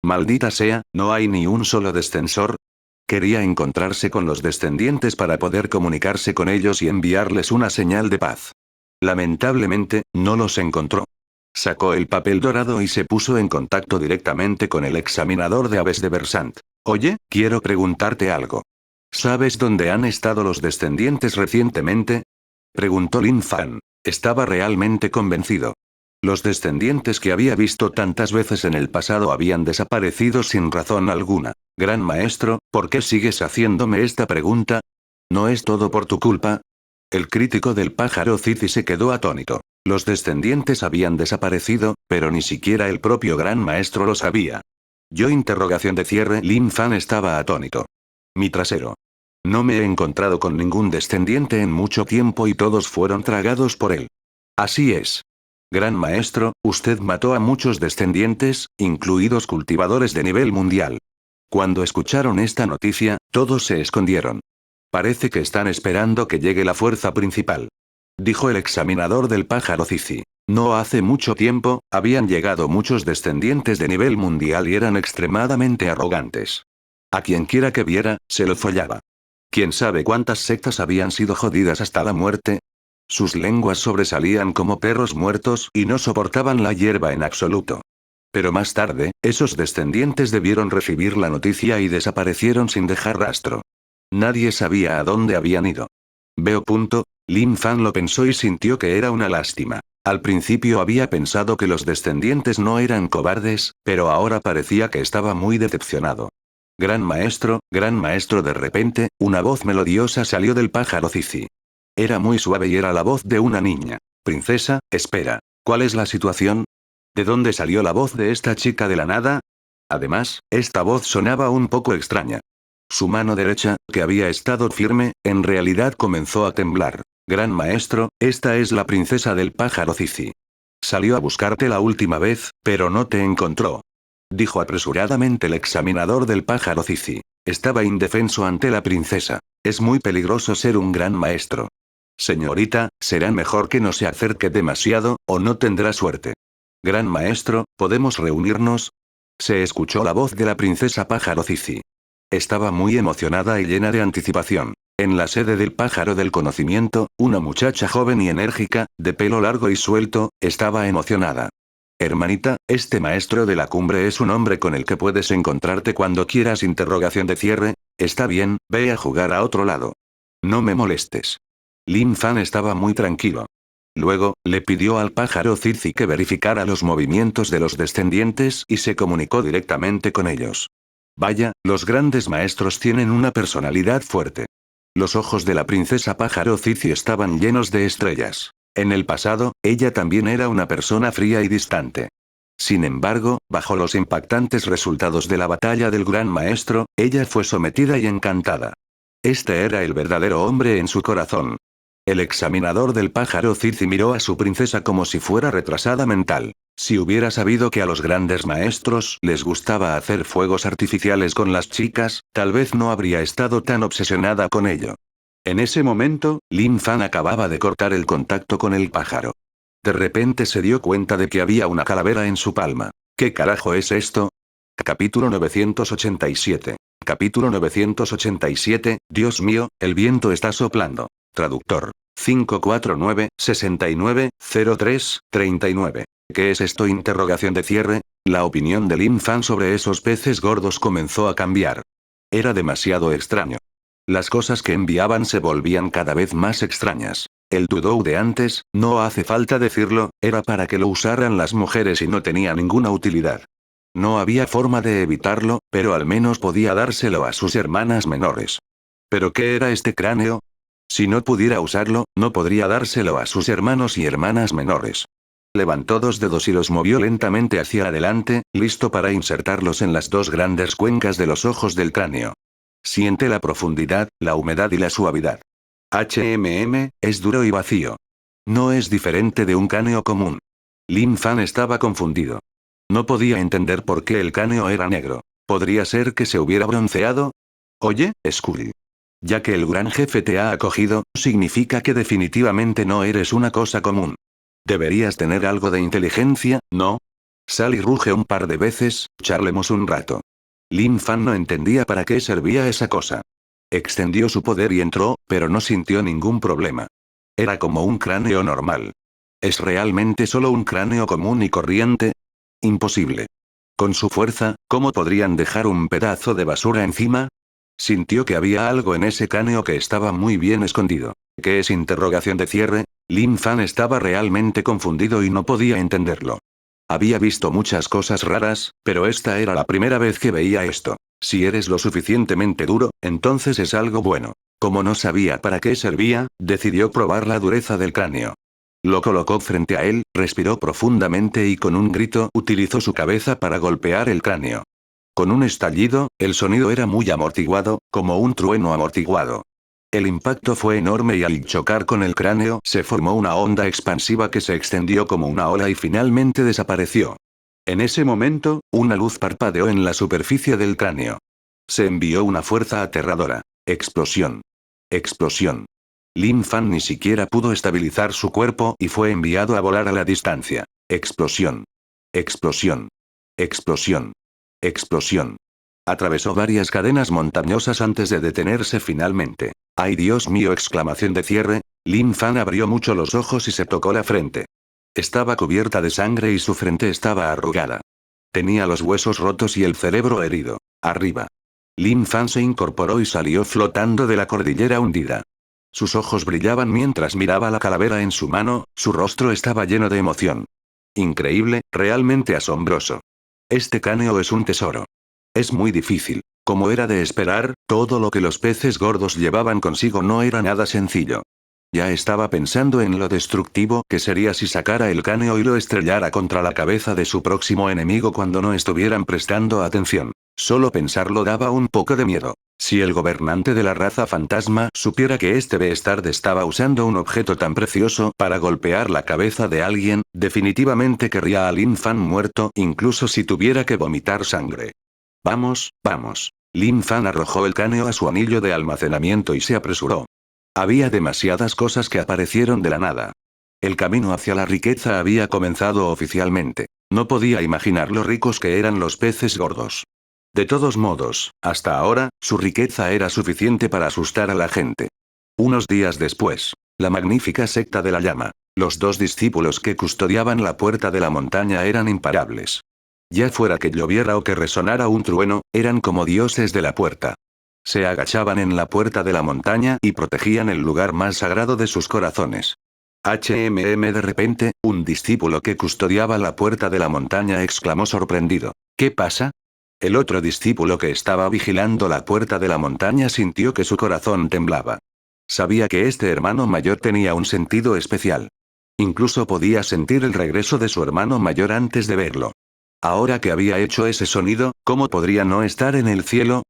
Maldita sea, no hay ni un solo descensor. Quería encontrarse con los descendientes para poder comunicarse con ellos y enviarles una señal de paz. Lamentablemente, no los encontró. Sacó el papel dorado y se puso en contacto directamente con el examinador de aves de Versant. Oye, quiero preguntarte algo. ¿Sabes dónde han estado los descendientes recientemente? Preguntó Lin Fan. Estaba realmente convencido. Los descendientes que había visto tantas veces en el pasado habían desaparecido sin razón alguna. Gran maestro, ¿por qué sigues haciéndome esta pregunta? ¿No es todo por tu culpa? El crítico del pájaro Cici se quedó atónito. Los descendientes habían desaparecido, pero ni siquiera el propio gran maestro lo sabía. Yo interrogación de cierre. Lin Fan estaba atónito. Mi trasero. No me he encontrado con ningún descendiente en mucho tiempo y todos fueron tragados por él. Así es. Gran maestro, usted mató a muchos descendientes, incluidos cultivadores de nivel mundial. Cuando escucharon esta noticia, todos se escondieron. Parece que están esperando que llegue la fuerza principal. Dijo el examinador del pájaro Cici. No hace mucho tiempo, habían llegado muchos descendientes de nivel mundial y eran extremadamente arrogantes. A quien quiera que viera, se lo follaba. ¿Quién sabe cuántas sectas habían sido jodidas hasta la muerte? Sus lenguas sobresalían como perros muertos y no soportaban la hierba en absoluto. Pero más tarde, esos descendientes debieron recibir la noticia y desaparecieron sin dejar rastro. Nadie sabía a dónde habían ido. Veo. Lin Fan lo pensó y sintió que era una lástima. Al principio había pensado que los descendientes no eran cobardes, pero ahora parecía que estaba muy decepcionado. Gran maestro, de repente, una voz melodiosa salió del pájaro Cici. Era muy suave y era la voz de una niña. Princesa, espera. ¿Cuál es la situación? ¿De dónde salió la voz de esta chica de la nada? Además, esta voz sonaba un poco extraña. Su mano derecha, que había estado firme, en realidad comenzó a temblar. Gran maestro, esta es la princesa del pájaro Cici. Salió a buscarte la última vez, pero no te encontró. Dijo apresuradamente el examinador del pájaro Cici. Estaba indefenso ante la princesa. Es muy peligroso ser un gran maestro. Señorita, será mejor que no se acerque demasiado, o no tendrá suerte. Gran maestro, ¿podemos reunirnos? Se escuchó la voz de la princesa pájaro Cici. Estaba muy emocionada y llena de anticipación. En la sede del pájaro del conocimiento, una muchacha joven y enérgica, de pelo largo y suelto, estaba emocionada. Hermanita, este maestro de la cumbre es un hombre con el que puedes encontrarte cuando quieras. Interrogación de cierre. Está bien, ve a jugar a otro lado. No me molestes. Lin Fan estaba muy tranquilo. Luego, le pidió al pájaro Cici que verificara los movimientos de los descendientes y se comunicó directamente con ellos. Vaya, los grandes maestros tienen una personalidad fuerte. Los ojos de la princesa pájaro Cici estaban llenos de estrellas. En el pasado, ella también era una persona fría y distante. Sin embargo, bajo los impactantes resultados de la batalla del gran maestro, ella fue sometida y encantada. Este era el verdadero hombre en su corazón. El examinador del pájaro Cici miró a su princesa como si fuera retrasada mental. Si hubiera sabido que a los grandes maestros les gustaba hacer fuegos artificiales con las chicas, tal vez no habría estado tan obsesionada con ello. En ese momento, Lin Fan acababa de cortar el contacto con el pájaro. De repente se dio cuenta de que había una calavera en su palma. ¿Qué carajo es esto? Capítulo 987. Capítulo 987, Dios mío, el viento está soplando. Traductor. 549-69-03-39. ¿Qué es esto? Interrogación de cierre. La opinión de Lin Fan sobre esos peces gordos comenzó a cambiar. Era demasiado extraño. Las cosas que enviaban se volvían cada vez más extrañas. El Tudou de antes, no hace falta decirlo, era para que lo usaran las mujeres y no tenía ninguna utilidad. No había forma de evitarlo, pero al menos podía dárselo a sus hermanas menores. ¿Pero qué era este cráneo? Si no pudiera usarlo, no podría dárselo a sus hermanos y hermanas menores. Levantó dos dedos y los movió lentamente hacia adelante, listo para insertarlos en las dos grandes cuencas de los ojos del cráneo. Siente la profundidad, la humedad y la suavidad. Es duro y vacío. No es diferente de un cráneo común. Lin Fan estaba confundido. No podía entender por qué el cráneo era negro. ¿Podría ser que se hubiera bronceado? Oye, Skull. Ya que el gran jefe te ha acogido, significa que definitivamente no eres una cosa común. Deberías tener algo de inteligencia, ¿no? Sal y ruge un par de veces, charlemos un rato. Lin Fan no entendía para qué servía esa cosa. Extendió su poder y entró, pero no sintió ningún problema. Era como un cráneo normal. ¿Es realmente solo un cráneo común y corriente? Imposible. Con su fuerza, ¿cómo podrían dejar un pedazo de basura encima? Sintió que había algo en ese cráneo que estaba muy bien escondido. ¿Qué es? Interrogación de cierre. Lin Fan estaba realmente confundido y no podía entenderlo. Había visto muchas cosas raras, pero esta era la primera vez que veía esto. Si eres lo suficientemente duro, entonces es algo bueno. Como no sabía para qué servía, decidió probar la dureza del cráneo. Lo colocó frente a él, respiró profundamente y con un grito utilizó su cabeza para golpear el cráneo. Con un estallido, el sonido era muy amortiguado, como un trueno amortiguado. El impacto fue enorme y al chocar con el cráneo se formó una onda expansiva que se extendió como una ola y finalmente desapareció. En ese momento, una luz parpadeó en la superficie del cráneo. Se envió una fuerza aterradora. Explosión. Explosión. Lin Fan ni siquiera pudo estabilizar su cuerpo y fue enviado a volar a la distancia. Explosión. Explosión. Explosión. Explosión. Atravesó varias cadenas montañosas antes de detenerse finalmente. ¡Ay Dios mío! Exclamación de cierre. Lin Fan abrió mucho los ojos y se tocó la frente. Estaba cubierta de sangre y su frente estaba arrugada. Tenía los huesos rotos y el cerebro herido. Arriba. Lin Fan se incorporó y salió flotando de la cordillera hundida. Sus ojos brillaban mientras miraba la calavera en su mano, su rostro estaba lleno de emoción. Increíble, realmente asombroso. Este cráneo es un tesoro. Es muy difícil. Como era de esperar, todo lo que los peces gordos llevaban consigo no era nada sencillo. Ya estaba pensando en lo destructivo que sería si sacara el cráneo y lo estrellara contra la cabeza de su próximo enemigo cuando no estuvieran prestando atención. Solo pensarlo daba un poco de miedo. Si el gobernante de la raza fantasma supiera que este Beastard estaba usando un objeto tan precioso para golpear la cabeza de alguien, definitivamente querría a Lin Fan muerto incluso si tuviera que vomitar sangre. Vamos, vamos. Lin Fan arrojó el cráneo a su anillo de almacenamiento y se apresuró. Había demasiadas cosas que aparecieron de la nada. El camino hacia la riqueza había comenzado oficialmente. No podía imaginar lo ricos que eran los peces gordos. De todos modos, hasta ahora, su riqueza era suficiente para asustar a la gente. Unos días después, la magnífica secta de la llama. Los dos discípulos que custodiaban la puerta de la montaña eran imparables. Ya fuera que lloviera o que resonara un trueno, eran como dioses de la puerta. Se agachaban en la puerta de la montaña y protegían el lugar más sagrado de sus corazones. De repente, un discípulo que custodiaba la puerta de la montaña exclamó sorprendido. ¿Qué pasa? El otro discípulo que estaba vigilando la puerta de la montaña sintió que su corazón temblaba. Sabía que este hermano mayor tenía un sentido especial. Incluso podía sentir el regreso de su hermano mayor antes de verlo. Ahora que había hecho ese sonido, ¿cómo podría no estar en el cielo?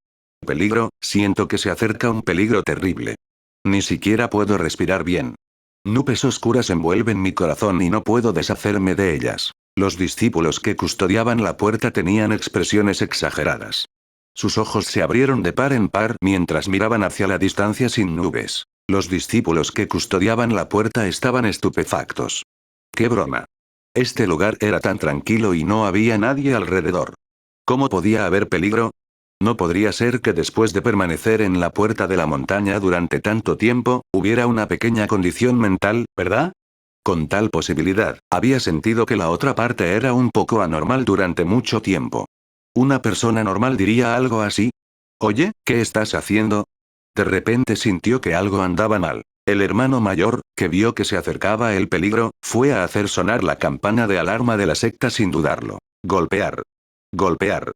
Peligro, siento que se acerca un peligro terrible. Ni siquiera puedo respirar bien. Nubes oscuras envuelven mi corazón y no puedo deshacerme de ellas. Los discípulos que custodiaban la puerta tenían expresiones exageradas. Sus ojos se abrieron de par en par mientras miraban hacia la distancia sin nubes. Los discípulos que custodiaban la puerta estaban estupefactos. ¡Qué broma! Este lugar era tan tranquilo y no había nadie alrededor. ¿Cómo podía haber peligro? No podría ser que después de permanecer en la puerta de la montaña durante tanto tiempo, hubiera una pequeña condición mental, ¿verdad? Con tal posibilidad, había sentido que la otra parte era un poco anormal durante mucho tiempo. ¿Una persona normal diría algo así? Oye, ¿qué estás haciendo? De repente sintió que algo andaba mal. El hermano mayor, que vio que se acercaba el peligro, fue a hacer sonar la campana de alarma de la secta sin dudarlo. Golpear. Golpear.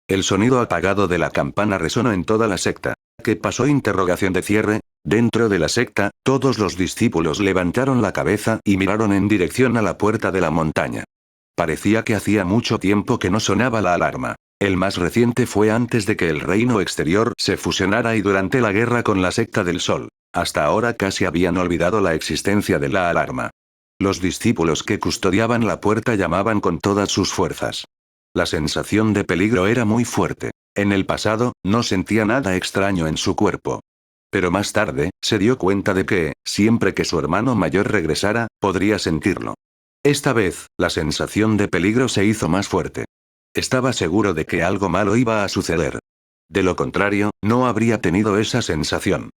El sonido apagado de la campana resonó en toda la secta. ¿Qué pasó? Interrogación de cierre. Dentro de la secta, todos los discípulos levantaron la cabeza y miraron en dirección a la puerta de la montaña. Parecía que hacía mucho tiempo que no sonaba la alarma. El más reciente fue antes de que el reino exterior se fusionara y durante la guerra con la secta del sol. Hasta ahora casi habían olvidado la existencia de la alarma. Los discípulos que custodiaban la puerta llamaban con todas sus fuerzas. La sensación de peligro era muy fuerte. En el pasado, no sentía nada extraño en su cuerpo. Pero más tarde, se dio cuenta de que, siempre que su hermano mayor regresara, podría sentirlo. Esta vez, la sensación de peligro se hizo más fuerte. Estaba seguro de que algo malo iba a suceder. De lo contrario, no habría tenido esa sensación.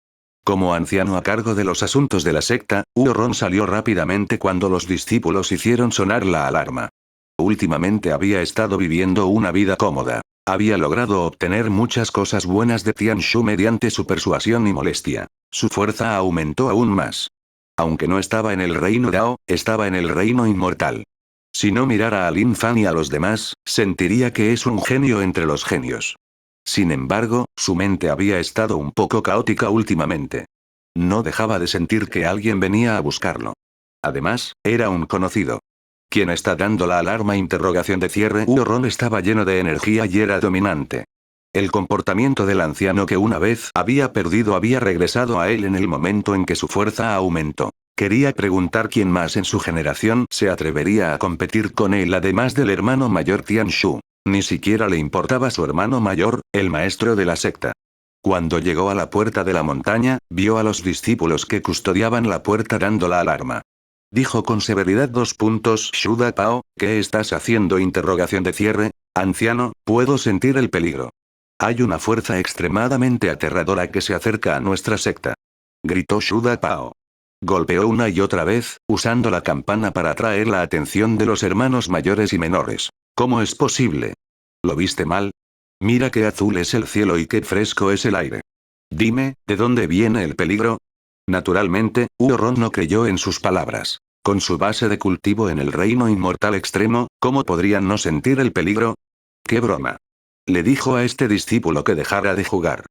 Como anciano a cargo de los asuntos de la secta, Huron salió rápidamente cuando los discípulos hicieron sonar la alarma. Últimamente había estado viviendo una vida cómoda. Había logrado obtener muchas cosas buenas de Tianshu mediante su persuasión y molestia. Su fuerza aumentó aún más. Aunque no estaba en el reino Dao, estaba en el reino inmortal. Si no mirara a Lin Fan y a los demás, sentiría que es un genio entre los genios. Sin embargo, su mente había estado un poco caótica últimamente. No dejaba de sentir que alguien venía a buscarlo. Además, era un conocido. ¿Quién está dando la alarma? Interrogación de cierre. Huron estaba lleno de energía y era dominante. El comportamiento del anciano que una vez había perdido había regresado a él en el momento en que su fuerza aumentó. Quería preguntar quién más en su generación se atrevería a competir con él además del hermano mayor Tianshu. Ni siquiera le importaba su hermano mayor, el maestro de la secta. Cuando llegó a la puerta de la montaña, vio a los discípulos que custodiaban la puerta dando la alarma. Dijo con severidad: Shuda Pao, ¿qué estás haciendo? Interrogación de cierre. Anciano, puedo sentir el peligro. Hay una fuerza extremadamente aterradora que se acerca a nuestra secta. Gritó Shuda Pao. Golpeó una y otra vez, usando la campana para atraer la atención de los hermanos mayores y menores. ¿Cómo es posible? ¿Lo viste mal? Mira qué azul es el cielo y qué fresco es el aire. Dime, ¿de dónde viene el peligro? Naturalmente, Huorón no creyó en sus palabras. Con su base de cultivo en el reino inmortal extremo, ¿cómo podrían no sentir el peligro? ¡Qué broma! Le dijo a este discípulo que dejara de jugar.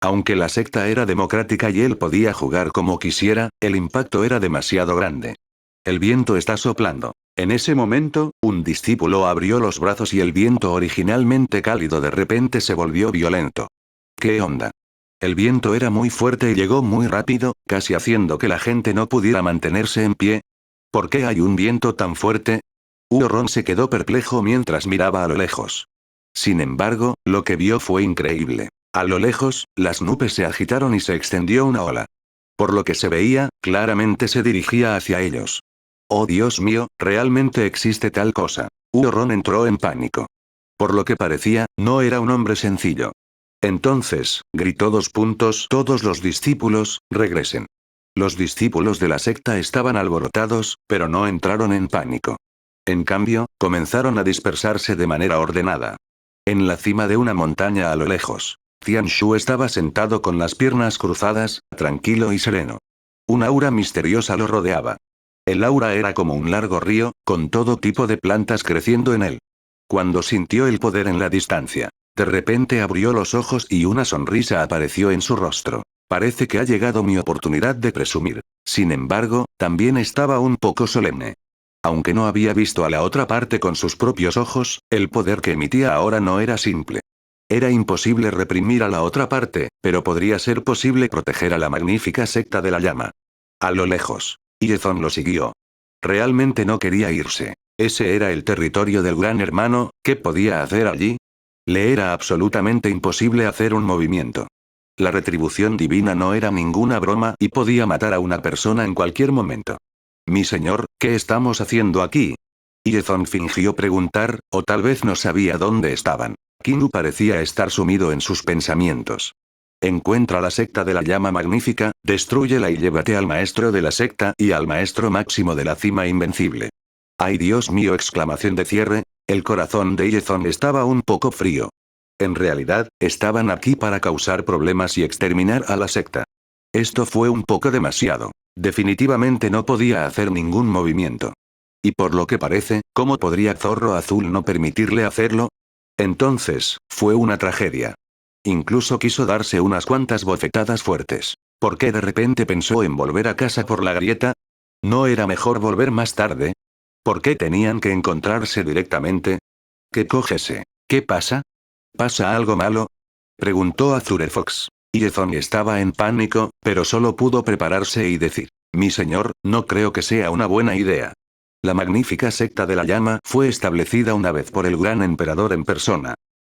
Aunque la secta era democrática y él podía jugar como quisiera, el impacto era demasiado grande. El viento está soplando. En ese momento, un discípulo abrió los brazos y el viento originalmente cálido de repente se volvió violento. ¿Qué onda? El viento era muy fuerte y llegó muy rápido, casi haciendo que la gente no pudiera mantenerse en pie. ¿Por qué hay un viento tan fuerte? Huorón se quedó perplejo mientras miraba a lo lejos. Sin embargo, lo que vio fue increíble. A lo lejos, las nubes se agitaron y se extendió una ola. Por lo que se veía, claramente se dirigía hacia ellos. Oh Dios mío, ¿realmente existe tal cosa? Huorón entró en pánico. Por lo que parecía, no era un hombre sencillo. Entonces, gritó todos los discípulos, regresen. Los discípulos de la secta estaban alborotados, pero no entraron en pánico. En cambio, comenzaron a dispersarse de manera ordenada. En la cima de una montaña a lo lejos, Tianshu estaba sentado con las piernas cruzadas, tranquilo y sereno. Un aura misteriosa lo rodeaba. El aura era como un largo río, con todo tipo de plantas creciendo en él. Cuando sintió el poder en la distancia, de repente abrió los ojos y una sonrisa apareció en su rostro. Parece que ha llegado mi oportunidad de presumir. Sin embargo, también estaba un poco solemne. Aunque no había visto a la otra parte con sus propios ojos, el poder que emitía ahora no era simple. Era imposible reprimir a la otra parte, pero podría ser posible proteger a la magnífica secta de la llama. A lo lejos, Iezon lo siguió. Realmente no quería irse. Ese era el territorio del Gran Hermano, ¿qué podía hacer allí? Le era absolutamente imposible hacer un movimiento. La retribución divina no era ninguna broma y podía matar a una persona en cualquier momento. Mi señor, ¿qué estamos haciendo aquí? Iezon fingió preguntar, o tal vez no sabía dónde estaban. Kinu parecía estar sumido en sus pensamientos. Encuentra la secta de la llama magnífica, destrúyela y llévate al maestro de la secta y al maestro máximo de la cima invencible. ¡Ay Dios mío! Exclamación de cierre, el corazón de Iezon estaba un poco frío. En realidad, estaban aquí para causar problemas y exterminar a la secta. Esto fue un poco demasiado. Definitivamente no podía hacer ningún movimiento. Y por lo que parece, ¿cómo podría Zorro Azul no permitirle hacerlo? Entonces, fue una tragedia. Incluso quiso darse unas cuantas bofetadas fuertes. ¿Por qué de repente pensó en volver a casa por la grieta? ¿No era mejor volver más tarde? ¿Por qué tenían que encontrarse directamente? ¿Qué cógese? ¿Qué pasa? ¿Pasa algo malo? Preguntó Azure Fox. Iezon estaba en pánico, pero solo pudo prepararse y decir: mi señor, no creo que sea una buena idea. La magnífica secta de la llama fue establecida una vez por el gran emperador en persona.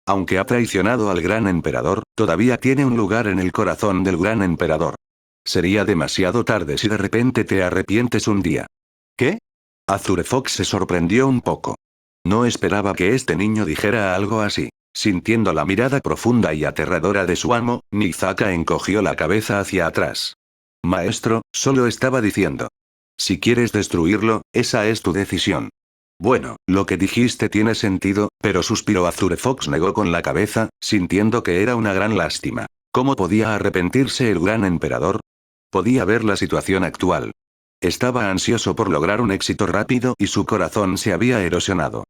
Aunque ha traicionado al gran emperador, todavía tiene un lugar en el corazón del gran emperador. Sería demasiado tarde si de repente te arrepientes un día. ¿Qué? Azure Fox se sorprendió un poco. No esperaba que este niño dijera algo así. Sintiendo la mirada profunda y aterradora de su amo, Nizaka encogió la cabeza hacia atrás. Maestro, solo estaba diciendo. Si quieres destruirlo, esa es tu decisión. Bueno, lo que dijiste tiene sentido, pero suspiró Azure Fox negó con la cabeza, sintiendo que era una gran lástima. ¿Cómo podía arrepentirse el gran emperador? Podía ver la situación actual. Estaba ansioso por lograr un éxito rápido y su corazón se había erosionado.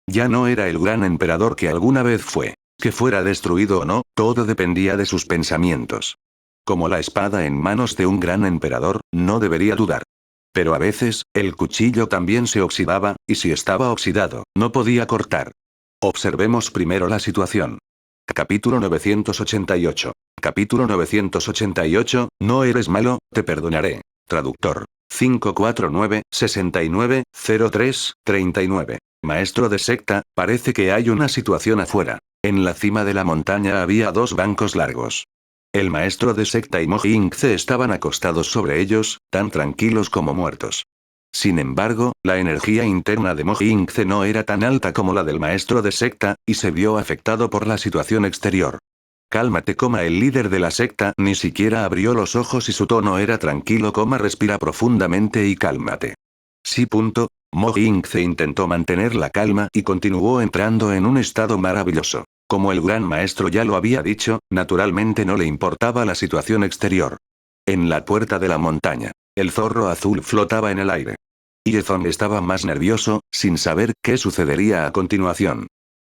Ya no era el gran emperador que alguna vez fue. Que fuera destruido o no, todo dependía de sus pensamientos. Como la espada en manos de un gran emperador, no debería dudar. Pero a veces, el cuchillo también se oxidaba, y si estaba oxidado, no podía cortar. Observemos primero la situación. Capítulo 988. Capítulo 988, no eres malo, te perdonaré. Traductor. 549-69-03-39. Maestro de secta, parece que hay una situación afuera. En la cima de la montaña había dos bancos largos. El maestro de secta y Moji Ingce estaban acostados sobre ellos, tan tranquilos como muertos. Sin embargo, la energía interna de Moji Ingce no era tan alta como la del maestro de secta, y se vio afectado por la situación exterior. Cálmate, el líder de la secta ni siquiera abrió los ojos y su tono era tranquilo, respira profundamente y cálmate. Sí. Mo Ying-ze intentó mantener la calma y continuó entrando en un estado maravilloso. Como el gran maestro ya lo había dicho, naturalmente no le importaba la situación exterior. En la puerta de la montaña, el zorro azul flotaba en el aire. Yezong estaba más nervioso, sin saber qué sucedería a continuación.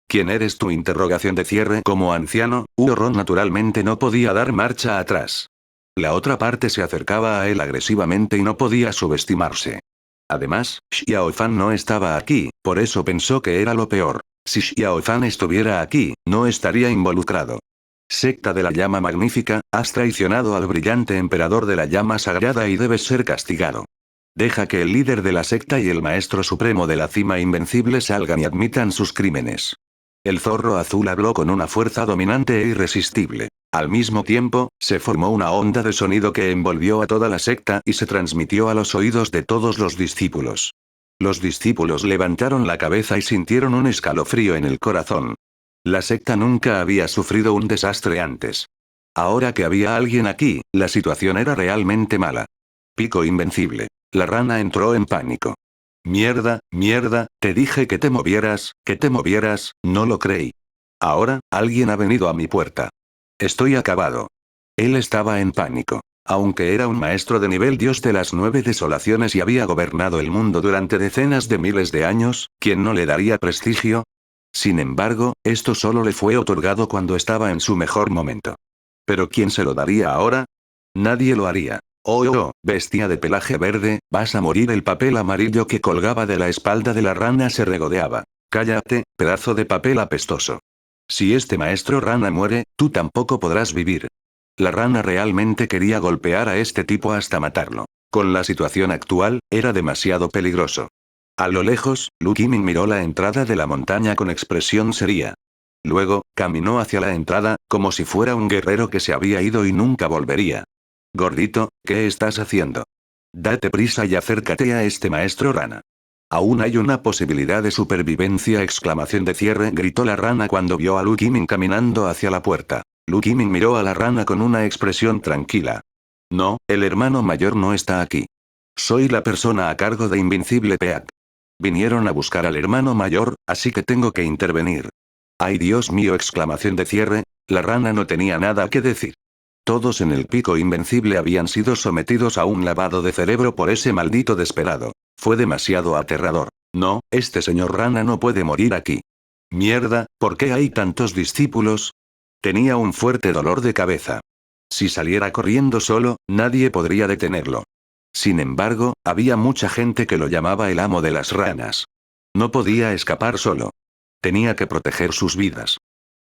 ¿Quién eres tú? Interrogación de cierre. Como anciano, Huo-ron naturalmente no podía dar marcha atrás. La otra parte se acercaba a él agresivamente y no podía subestimarse. Además, Xiao Fan no estaba aquí, por eso pensó que era lo peor. Si Xiao Fan estuviera aquí, no estaría involucrado. Secta de la llama magnífica, has traicionado al brillante emperador de la llama sagrada y debes ser castigado. Deja que el líder de la secta y el maestro supremo de la cima invencible salgan y admitan sus crímenes. El zorro azul habló con una fuerza dominante e irresistible. Al mismo tiempo, se formó una onda de sonido que envolvió a toda la secta y se transmitió a los oídos de todos los discípulos. Los discípulos levantaron la cabeza y sintieron un escalofrío en el corazón. La secta nunca había sufrido un desastre antes. Ahora que había alguien aquí, la situación era realmente mala. Pico invencible. La rana entró en pánico. Mierda, te dije que te movieras, no lo creí. Ahora, alguien ha venido a mi puerta. Estoy acabado. Él estaba en pánico. Aunque era un maestro de nivel dios de las 9 desolaciones y había gobernado el mundo durante decenas de miles de años, ¿quién no le daría prestigio? Sin embargo, esto solo le fue otorgado cuando estaba en su mejor momento. ¿Pero quién se lo daría ahora? Nadie lo haría. Oh, bestia de pelaje verde, vas a morir. El papel amarillo que colgaba de la espalda de la rana se regodeaba. Cállate, pedazo de papel apestoso. Si este maestro rana muere, tú tampoco podrás vivir. La rana realmente quería golpear a este tipo hasta matarlo. Con la situación actual, era demasiado peligroso. A lo lejos, Lu Qimin miró la entrada de la montaña con expresión seria. Luego, caminó hacia la entrada, como si fuera un guerrero que se había ido y nunca volvería. Gordito, ¿qué estás haciendo? Date prisa y acércate a este maestro rana. Aún hay una posibilidad de supervivencia. Exclamación de cierre, gritó la rana cuando vio a Lu Qimin caminando hacia la puerta. Lu Qimin miró a la rana con una expresión tranquila. No, el hermano mayor no está aquí. Soy la persona a cargo de Invincible Peak. Vinieron a buscar al hermano mayor, así que tengo que intervenir. ¡Ay, Dios mío! Exclamación de cierre, la rana no tenía nada que decir. Todos en el pico invencible habían sido sometidos a un lavado de cerebro por ese maldito desesperado. Fue demasiado aterrador. No, este señor rana no puede morir aquí. Mierda, ¿por qué hay tantos discípulos? Tenía un fuerte dolor de cabeza. Si saliera corriendo solo, nadie podría detenerlo. Sin embargo, había mucha gente que lo llamaba el amo de las ranas. No podía escapar solo. Tenía que proteger sus vidas.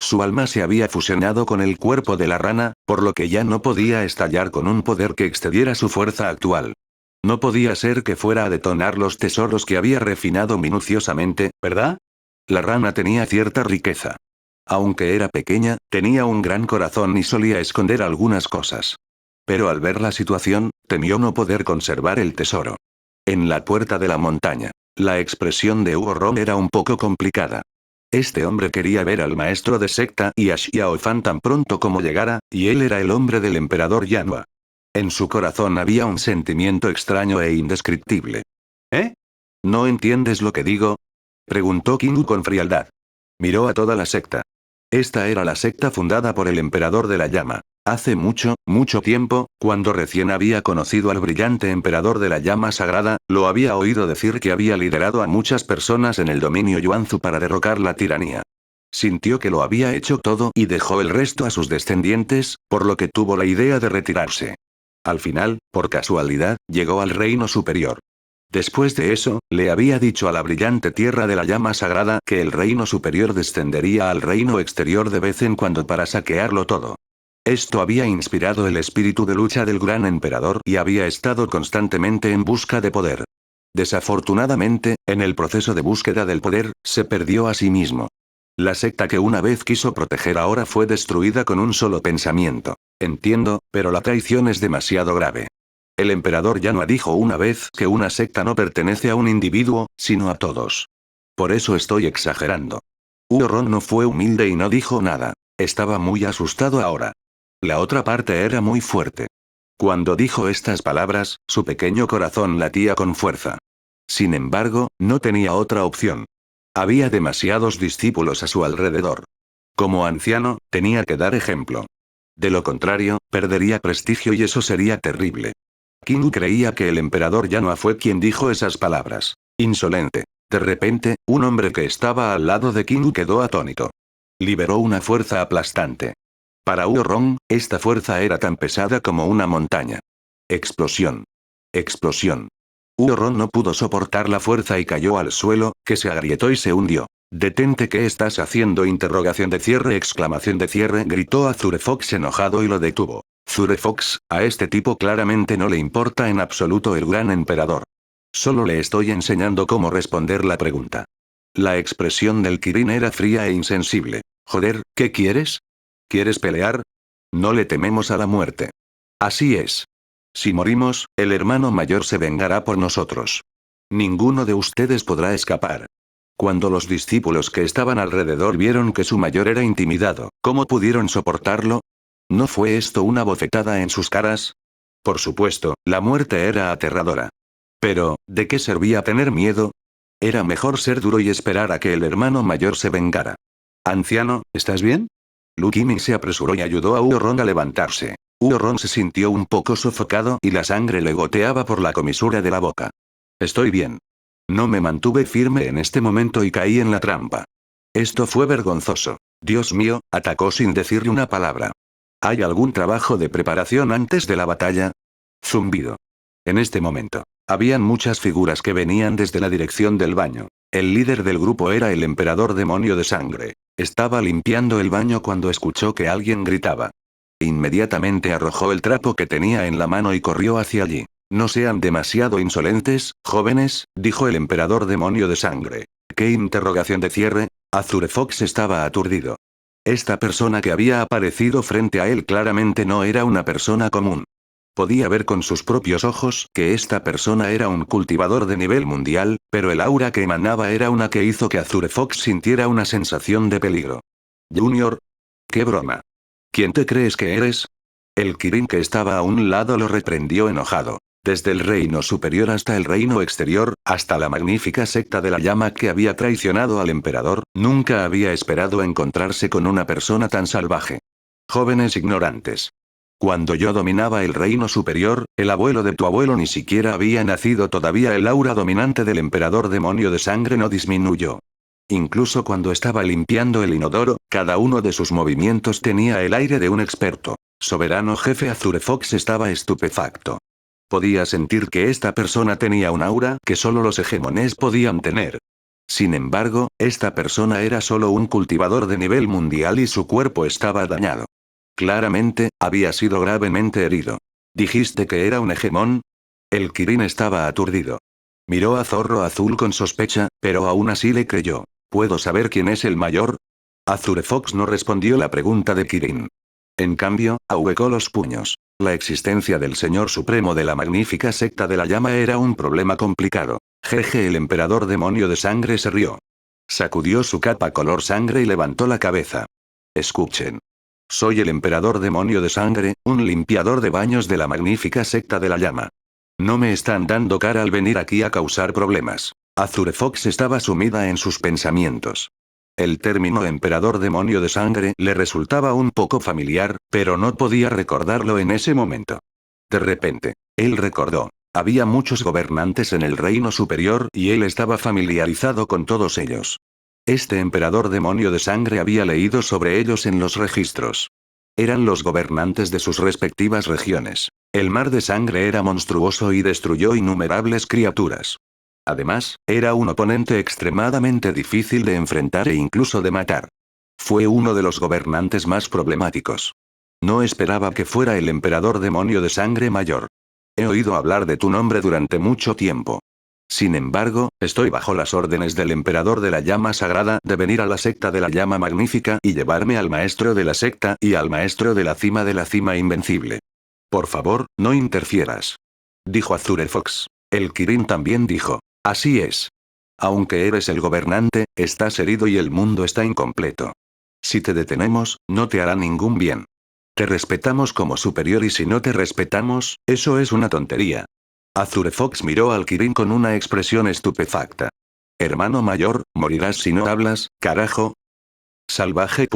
Su alma se había fusionado con el cuerpo de la rana, por lo que ya no podía estallar con un poder que excediera su fuerza actual. No podía ser que fuera a detonar los tesoros que había refinado minuciosamente, ¿verdad? La rana tenía cierta riqueza. Aunque era pequeña, tenía un gran corazón y solía esconder algunas cosas. Pero al ver la situación, temió no poder conservar el tesoro. En la puerta de la montaña, la expresión de Huo-ron era un poco complicada. Este hombre quería ver al maestro de secta y a Xiao Fan tan pronto como llegara, y él era el hombre del emperador Yanhua. En su corazón había un sentimiento extraño e indescriptible. ¿Eh? ¿No entiendes lo que digo? Preguntó Kingu con frialdad. Miró a toda la secta. Esta era la secta fundada por el emperador de la llama. Hace mucho, mucho tiempo, cuando recién había conocido al brillante emperador de la llama sagrada, lo había oído decir que había liderado a muchas personas en el dominio Yuanzu para derrocar la tiranía. Sintió que lo había hecho todo y dejó el resto a sus descendientes, por lo que tuvo la idea de retirarse. Al final, por casualidad, llegó al reino superior. Después de eso, le había dicho a la brillante tierra de la llama sagrada que el reino superior descendería al reino exterior de vez en cuando para saquearlo todo. Esto había inspirado el espíritu de lucha del gran emperador y había estado constantemente en busca de poder. Desafortunadamente, en el proceso de búsqueda del poder, se perdió a sí mismo. La secta que una vez quiso proteger ahora fue destruida con un solo pensamiento. Entiendo, pero la traición es demasiado grave. El emperador Yanhua dijo una vez que una secta no pertenece a un individuo, sino a todos. Por eso estoy exagerando. Huo-ron no fue humilde y no dijo nada. Estaba muy asustado ahora. La otra parte era muy fuerte. Cuando dijo estas palabras, su pequeño corazón latía con fuerza. Sin embargo, no tenía otra opción. Había demasiados discípulos a su alrededor. Como anciano, tenía que dar ejemplo. De lo contrario, perdería prestigio y eso sería terrible. King creía que el emperador Yanua fue quien dijo esas palabras. Insolente. De repente, un hombre que estaba al lado de King quedó atónito. Liberó una fuerza aplastante. Para Ron, esta fuerza era tan pesada como una montaña. Explosión. Explosión. Ron no pudo soportar la fuerza y cayó al suelo, que se agrietó y se hundió. «Detente, ¿qué estás haciendo?» Interrogación de cierre, exclamación de cierre, gritó Azure Fox enojado y lo detuvo. Azure Fox, a este tipo claramente no le importa en absoluto el gran emperador. Solo le estoy enseñando cómo responder la pregunta. La expresión del Kirin era fría e insensible. Joder, ¿qué quieres? ¿Quieres pelear? No le tememos a la muerte. Así es. Si morimos, el hermano mayor se vengará por nosotros. Ninguno de ustedes podrá escapar. Cuando los discípulos que estaban alrededor vieron que su mayor era intimidado, ¿cómo pudieron soportarlo? ¿No fue esto una bofetada en sus caras? Por supuesto, la muerte era aterradora. Pero, ¿de qué servía tener miedo? Era mejor ser duro y esperar a que el hermano mayor se vengara. Anciano, ¿estás bien? Lukimi se apresuró y ayudó a Ron a levantarse. Ron se sintió un poco sofocado y la sangre le goteaba por la comisura de la boca. Estoy bien. No me mantuve firme en este momento y caí en la trampa. Esto fue vergonzoso. Dios mío, atacó sin decirle una palabra. ¿Hay algún trabajo de preparación antes de la batalla? Zumbido. En este momento, habían muchas figuras que venían desde la dirección del baño. El líder del grupo era el emperador demonio de sangre. Estaba limpiando el baño cuando escuchó que alguien gritaba. Inmediatamente arrojó el trapo que tenía en la mano y corrió hacia allí. No sean demasiado insolentes, jóvenes, dijo el emperador demonio de sangre. ¿Qué interrogación de cierre? Azure Fox estaba aturdido. Esta persona que había aparecido frente a él claramente no era una persona común. Podía ver con sus propios ojos que esta persona era un cultivador de nivel mundial, pero el aura que emanaba era una que hizo que Azure Fox sintiera una sensación de peligro. Junior. ¡Qué broma! ¿Quién te crees que eres? El Kirin que estaba a un lado lo reprendió enojado. Desde el reino superior hasta el reino exterior, hasta la magnífica secta de la llama que había traicionado al emperador, nunca había esperado encontrarse con una persona tan salvaje. Jóvenes ignorantes. Cuando yo dominaba el reino superior, el abuelo de tu abuelo ni siquiera había nacido todavía. El aura dominante del emperador demonio de sangre no disminuyó. Incluso cuando estaba limpiando el inodoro, cada uno de sus movimientos tenía el aire de un experto. Soberano jefe Azure Fox estaba estupefacto. Podía sentir que esta persona tenía un aura que solo los hegemones podían tener. Sin embargo, esta persona era solo un cultivador de nivel mundial y su cuerpo estaba dañado. Claramente, había sido gravemente herido. ¿Dijiste que era un hegemón? El Kirin estaba aturdido. Miró a Zorro Azul con sospecha, pero aún así le creyó. ¿Puedo saber quién es el mayor? Azure Fox no respondió la pregunta de Kirin. En cambio, ahuecó los puños. La existencia del Señor Supremo de la magnífica secta de la llama era un problema complicado. Jeje, el emperador demonio de sangre se rió. Sacudió su capa color sangre y levantó la cabeza. Escuchen. Soy el emperador demonio de sangre, un limpiador de baños de la magnífica secta de la llama. No me están dando cara al venir aquí a causar problemas. Azure Fox estaba sumida en sus pensamientos. El término emperador demonio de sangre le resultaba un poco familiar, pero no podía recordarlo en ese momento. De repente, él recordó. Había muchos gobernantes en el reino superior y él estaba familiarizado con todos ellos. Este emperador demonio de sangre había leído sobre ellos en los registros. Eran los gobernantes de sus respectivas regiones. El mar de sangre era monstruoso y destruyó innumerables criaturas. Además, era un oponente extremadamente difícil de enfrentar e incluso de matar. Fue uno de los gobernantes más problemáticos. No esperaba que fuera el emperador demonio de sangre mayor. He oído hablar de tu nombre durante mucho tiempo. Sin embargo, estoy bajo las órdenes del emperador de la llama sagrada de venir a la secta de la llama magnífica y llevarme al maestro de la secta y al maestro de la cima invencible. Por favor, no interfieras. Dijo Azure Fox. El Kirin también dijo. Así es. Aunque eres el gobernante, estás herido y el mundo está incompleto. Si te detenemos, no te hará ningún bien. Te respetamos como superior y si no te respetamos, eso es una tontería. Azure Fox miró al Kirin con una expresión estupefacta. Hermano mayor, morirás si no hablas, carajo. Salvaje.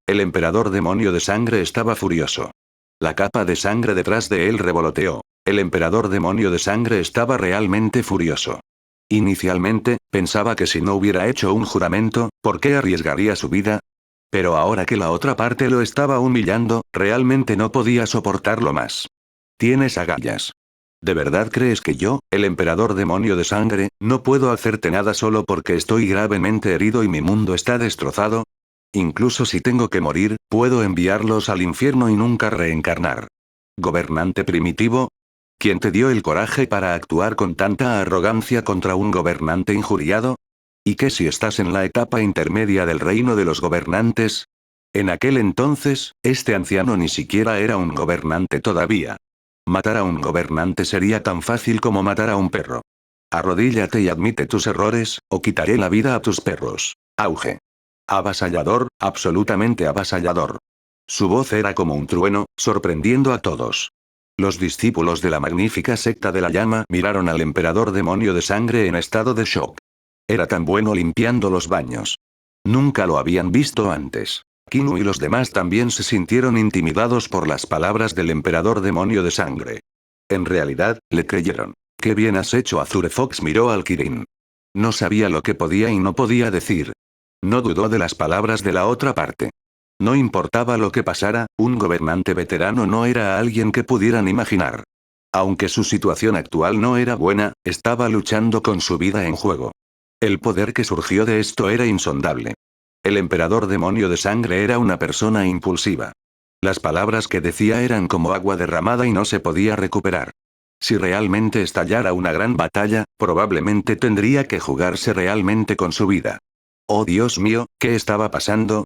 El emperador demonio de sangre estaba furioso. La capa de sangre detrás de él revoloteó. El emperador demonio de sangre estaba realmente furioso. Inicialmente, pensaba que si no hubiera hecho un juramento, ¿por qué arriesgaría su vida? Pero ahora que la otra parte lo estaba humillando, realmente no podía soportarlo más. Tienes agallas. ¿De verdad crees que yo, el emperador demonio de sangre, no puedo hacerte nada solo porque estoy gravemente herido y mi mundo está destrozado? Incluso si tengo que morir, puedo enviarlos al infierno y nunca reencarnar. ¿Gobernante primitivo? ¿Quién te dio el coraje para actuar con tanta arrogancia contra un gobernante injuriado? ¿Y qué si estás en la etapa intermedia del reino de los gobernantes? En aquel entonces, este anciano ni siquiera era un gobernante todavía. Matar a un gobernante sería tan fácil como matar a un perro. Arrodíllate y admite tus errores, o quitaré la vida a tus perros. Auge. Avasallador, absolutamente avasallador. Su voz era como un trueno, sorprendiendo a todos. Los discípulos de la magnífica secta de la llama miraron al emperador demonio de sangre en estado de shock. Era tan bueno limpiando los baños. Nunca lo habían visto antes. Kinu y los demás también se sintieron intimidados por las palabras del emperador demonio de sangre. En realidad, le creyeron. «Qué bien has hecho». Azure Fox miró al Kirin. No sabía lo que podía y no podía decir. No dudó de las palabras de la otra parte. No importaba lo que pasara, un gobernante veterano no era alguien que pudieran imaginar. Aunque su situación actual no era buena, estaba luchando con su vida en juego. El poder que surgió de esto era insondable. El emperador demonio de sangre era una persona impulsiva. Las palabras que decía eran como agua derramada y no se podía recuperar. Si realmente estallara una gran batalla, probablemente tendría que jugarse realmente con su vida. Oh Dios mío, ¿qué estaba pasando?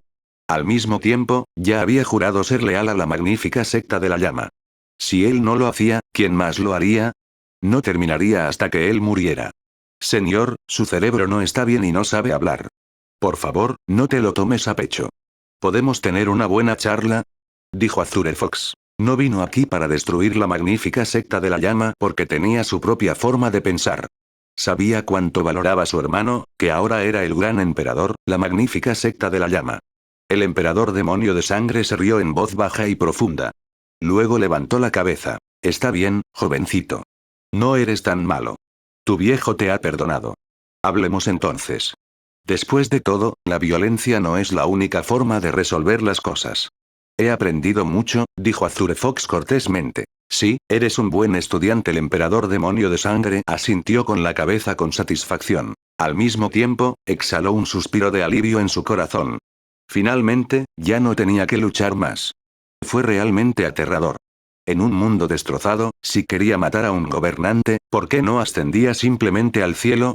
Al mismo tiempo, ya había jurado ser leal a la magnífica secta de la llama. Si él no lo hacía, ¿quién más lo haría? No terminaría hasta que él muriera. Señor, su cerebro no está bien y no sabe hablar. Por favor, no te lo tomes a pecho. ¿Podemos tener una buena charla? Dijo Azure Fox. No vino aquí para destruir la magnífica secta de la llama porque tenía su propia forma de pensar. Sabía cuánto valoraba a su hermano, que ahora era el gran emperador, la magnífica secta de la llama. El emperador demonio de sangre se rió en voz baja y profunda. Luego levantó la cabeza. Está bien, jovencito. No eres tan malo. Tu viejo te ha perdonado. Hablemos entonces. Después de todo, la violencia no es la única forma de resolver las cosas. He aprendido mucho, dijo Azure Fox cortésmente. Sí, eres un buen estudiante. El emperador demonio de sangre asintió con la cabeza con satisfacción. Al mismo tiempo, exhaló un suspiro de alivio en su corazón. Finalmente, ya no tenía que luchar más. Fue realmente aterrador. En un mundo destrozado, si quería matar a un gobernante, ¿por qué no ascendía simplemente al cielo?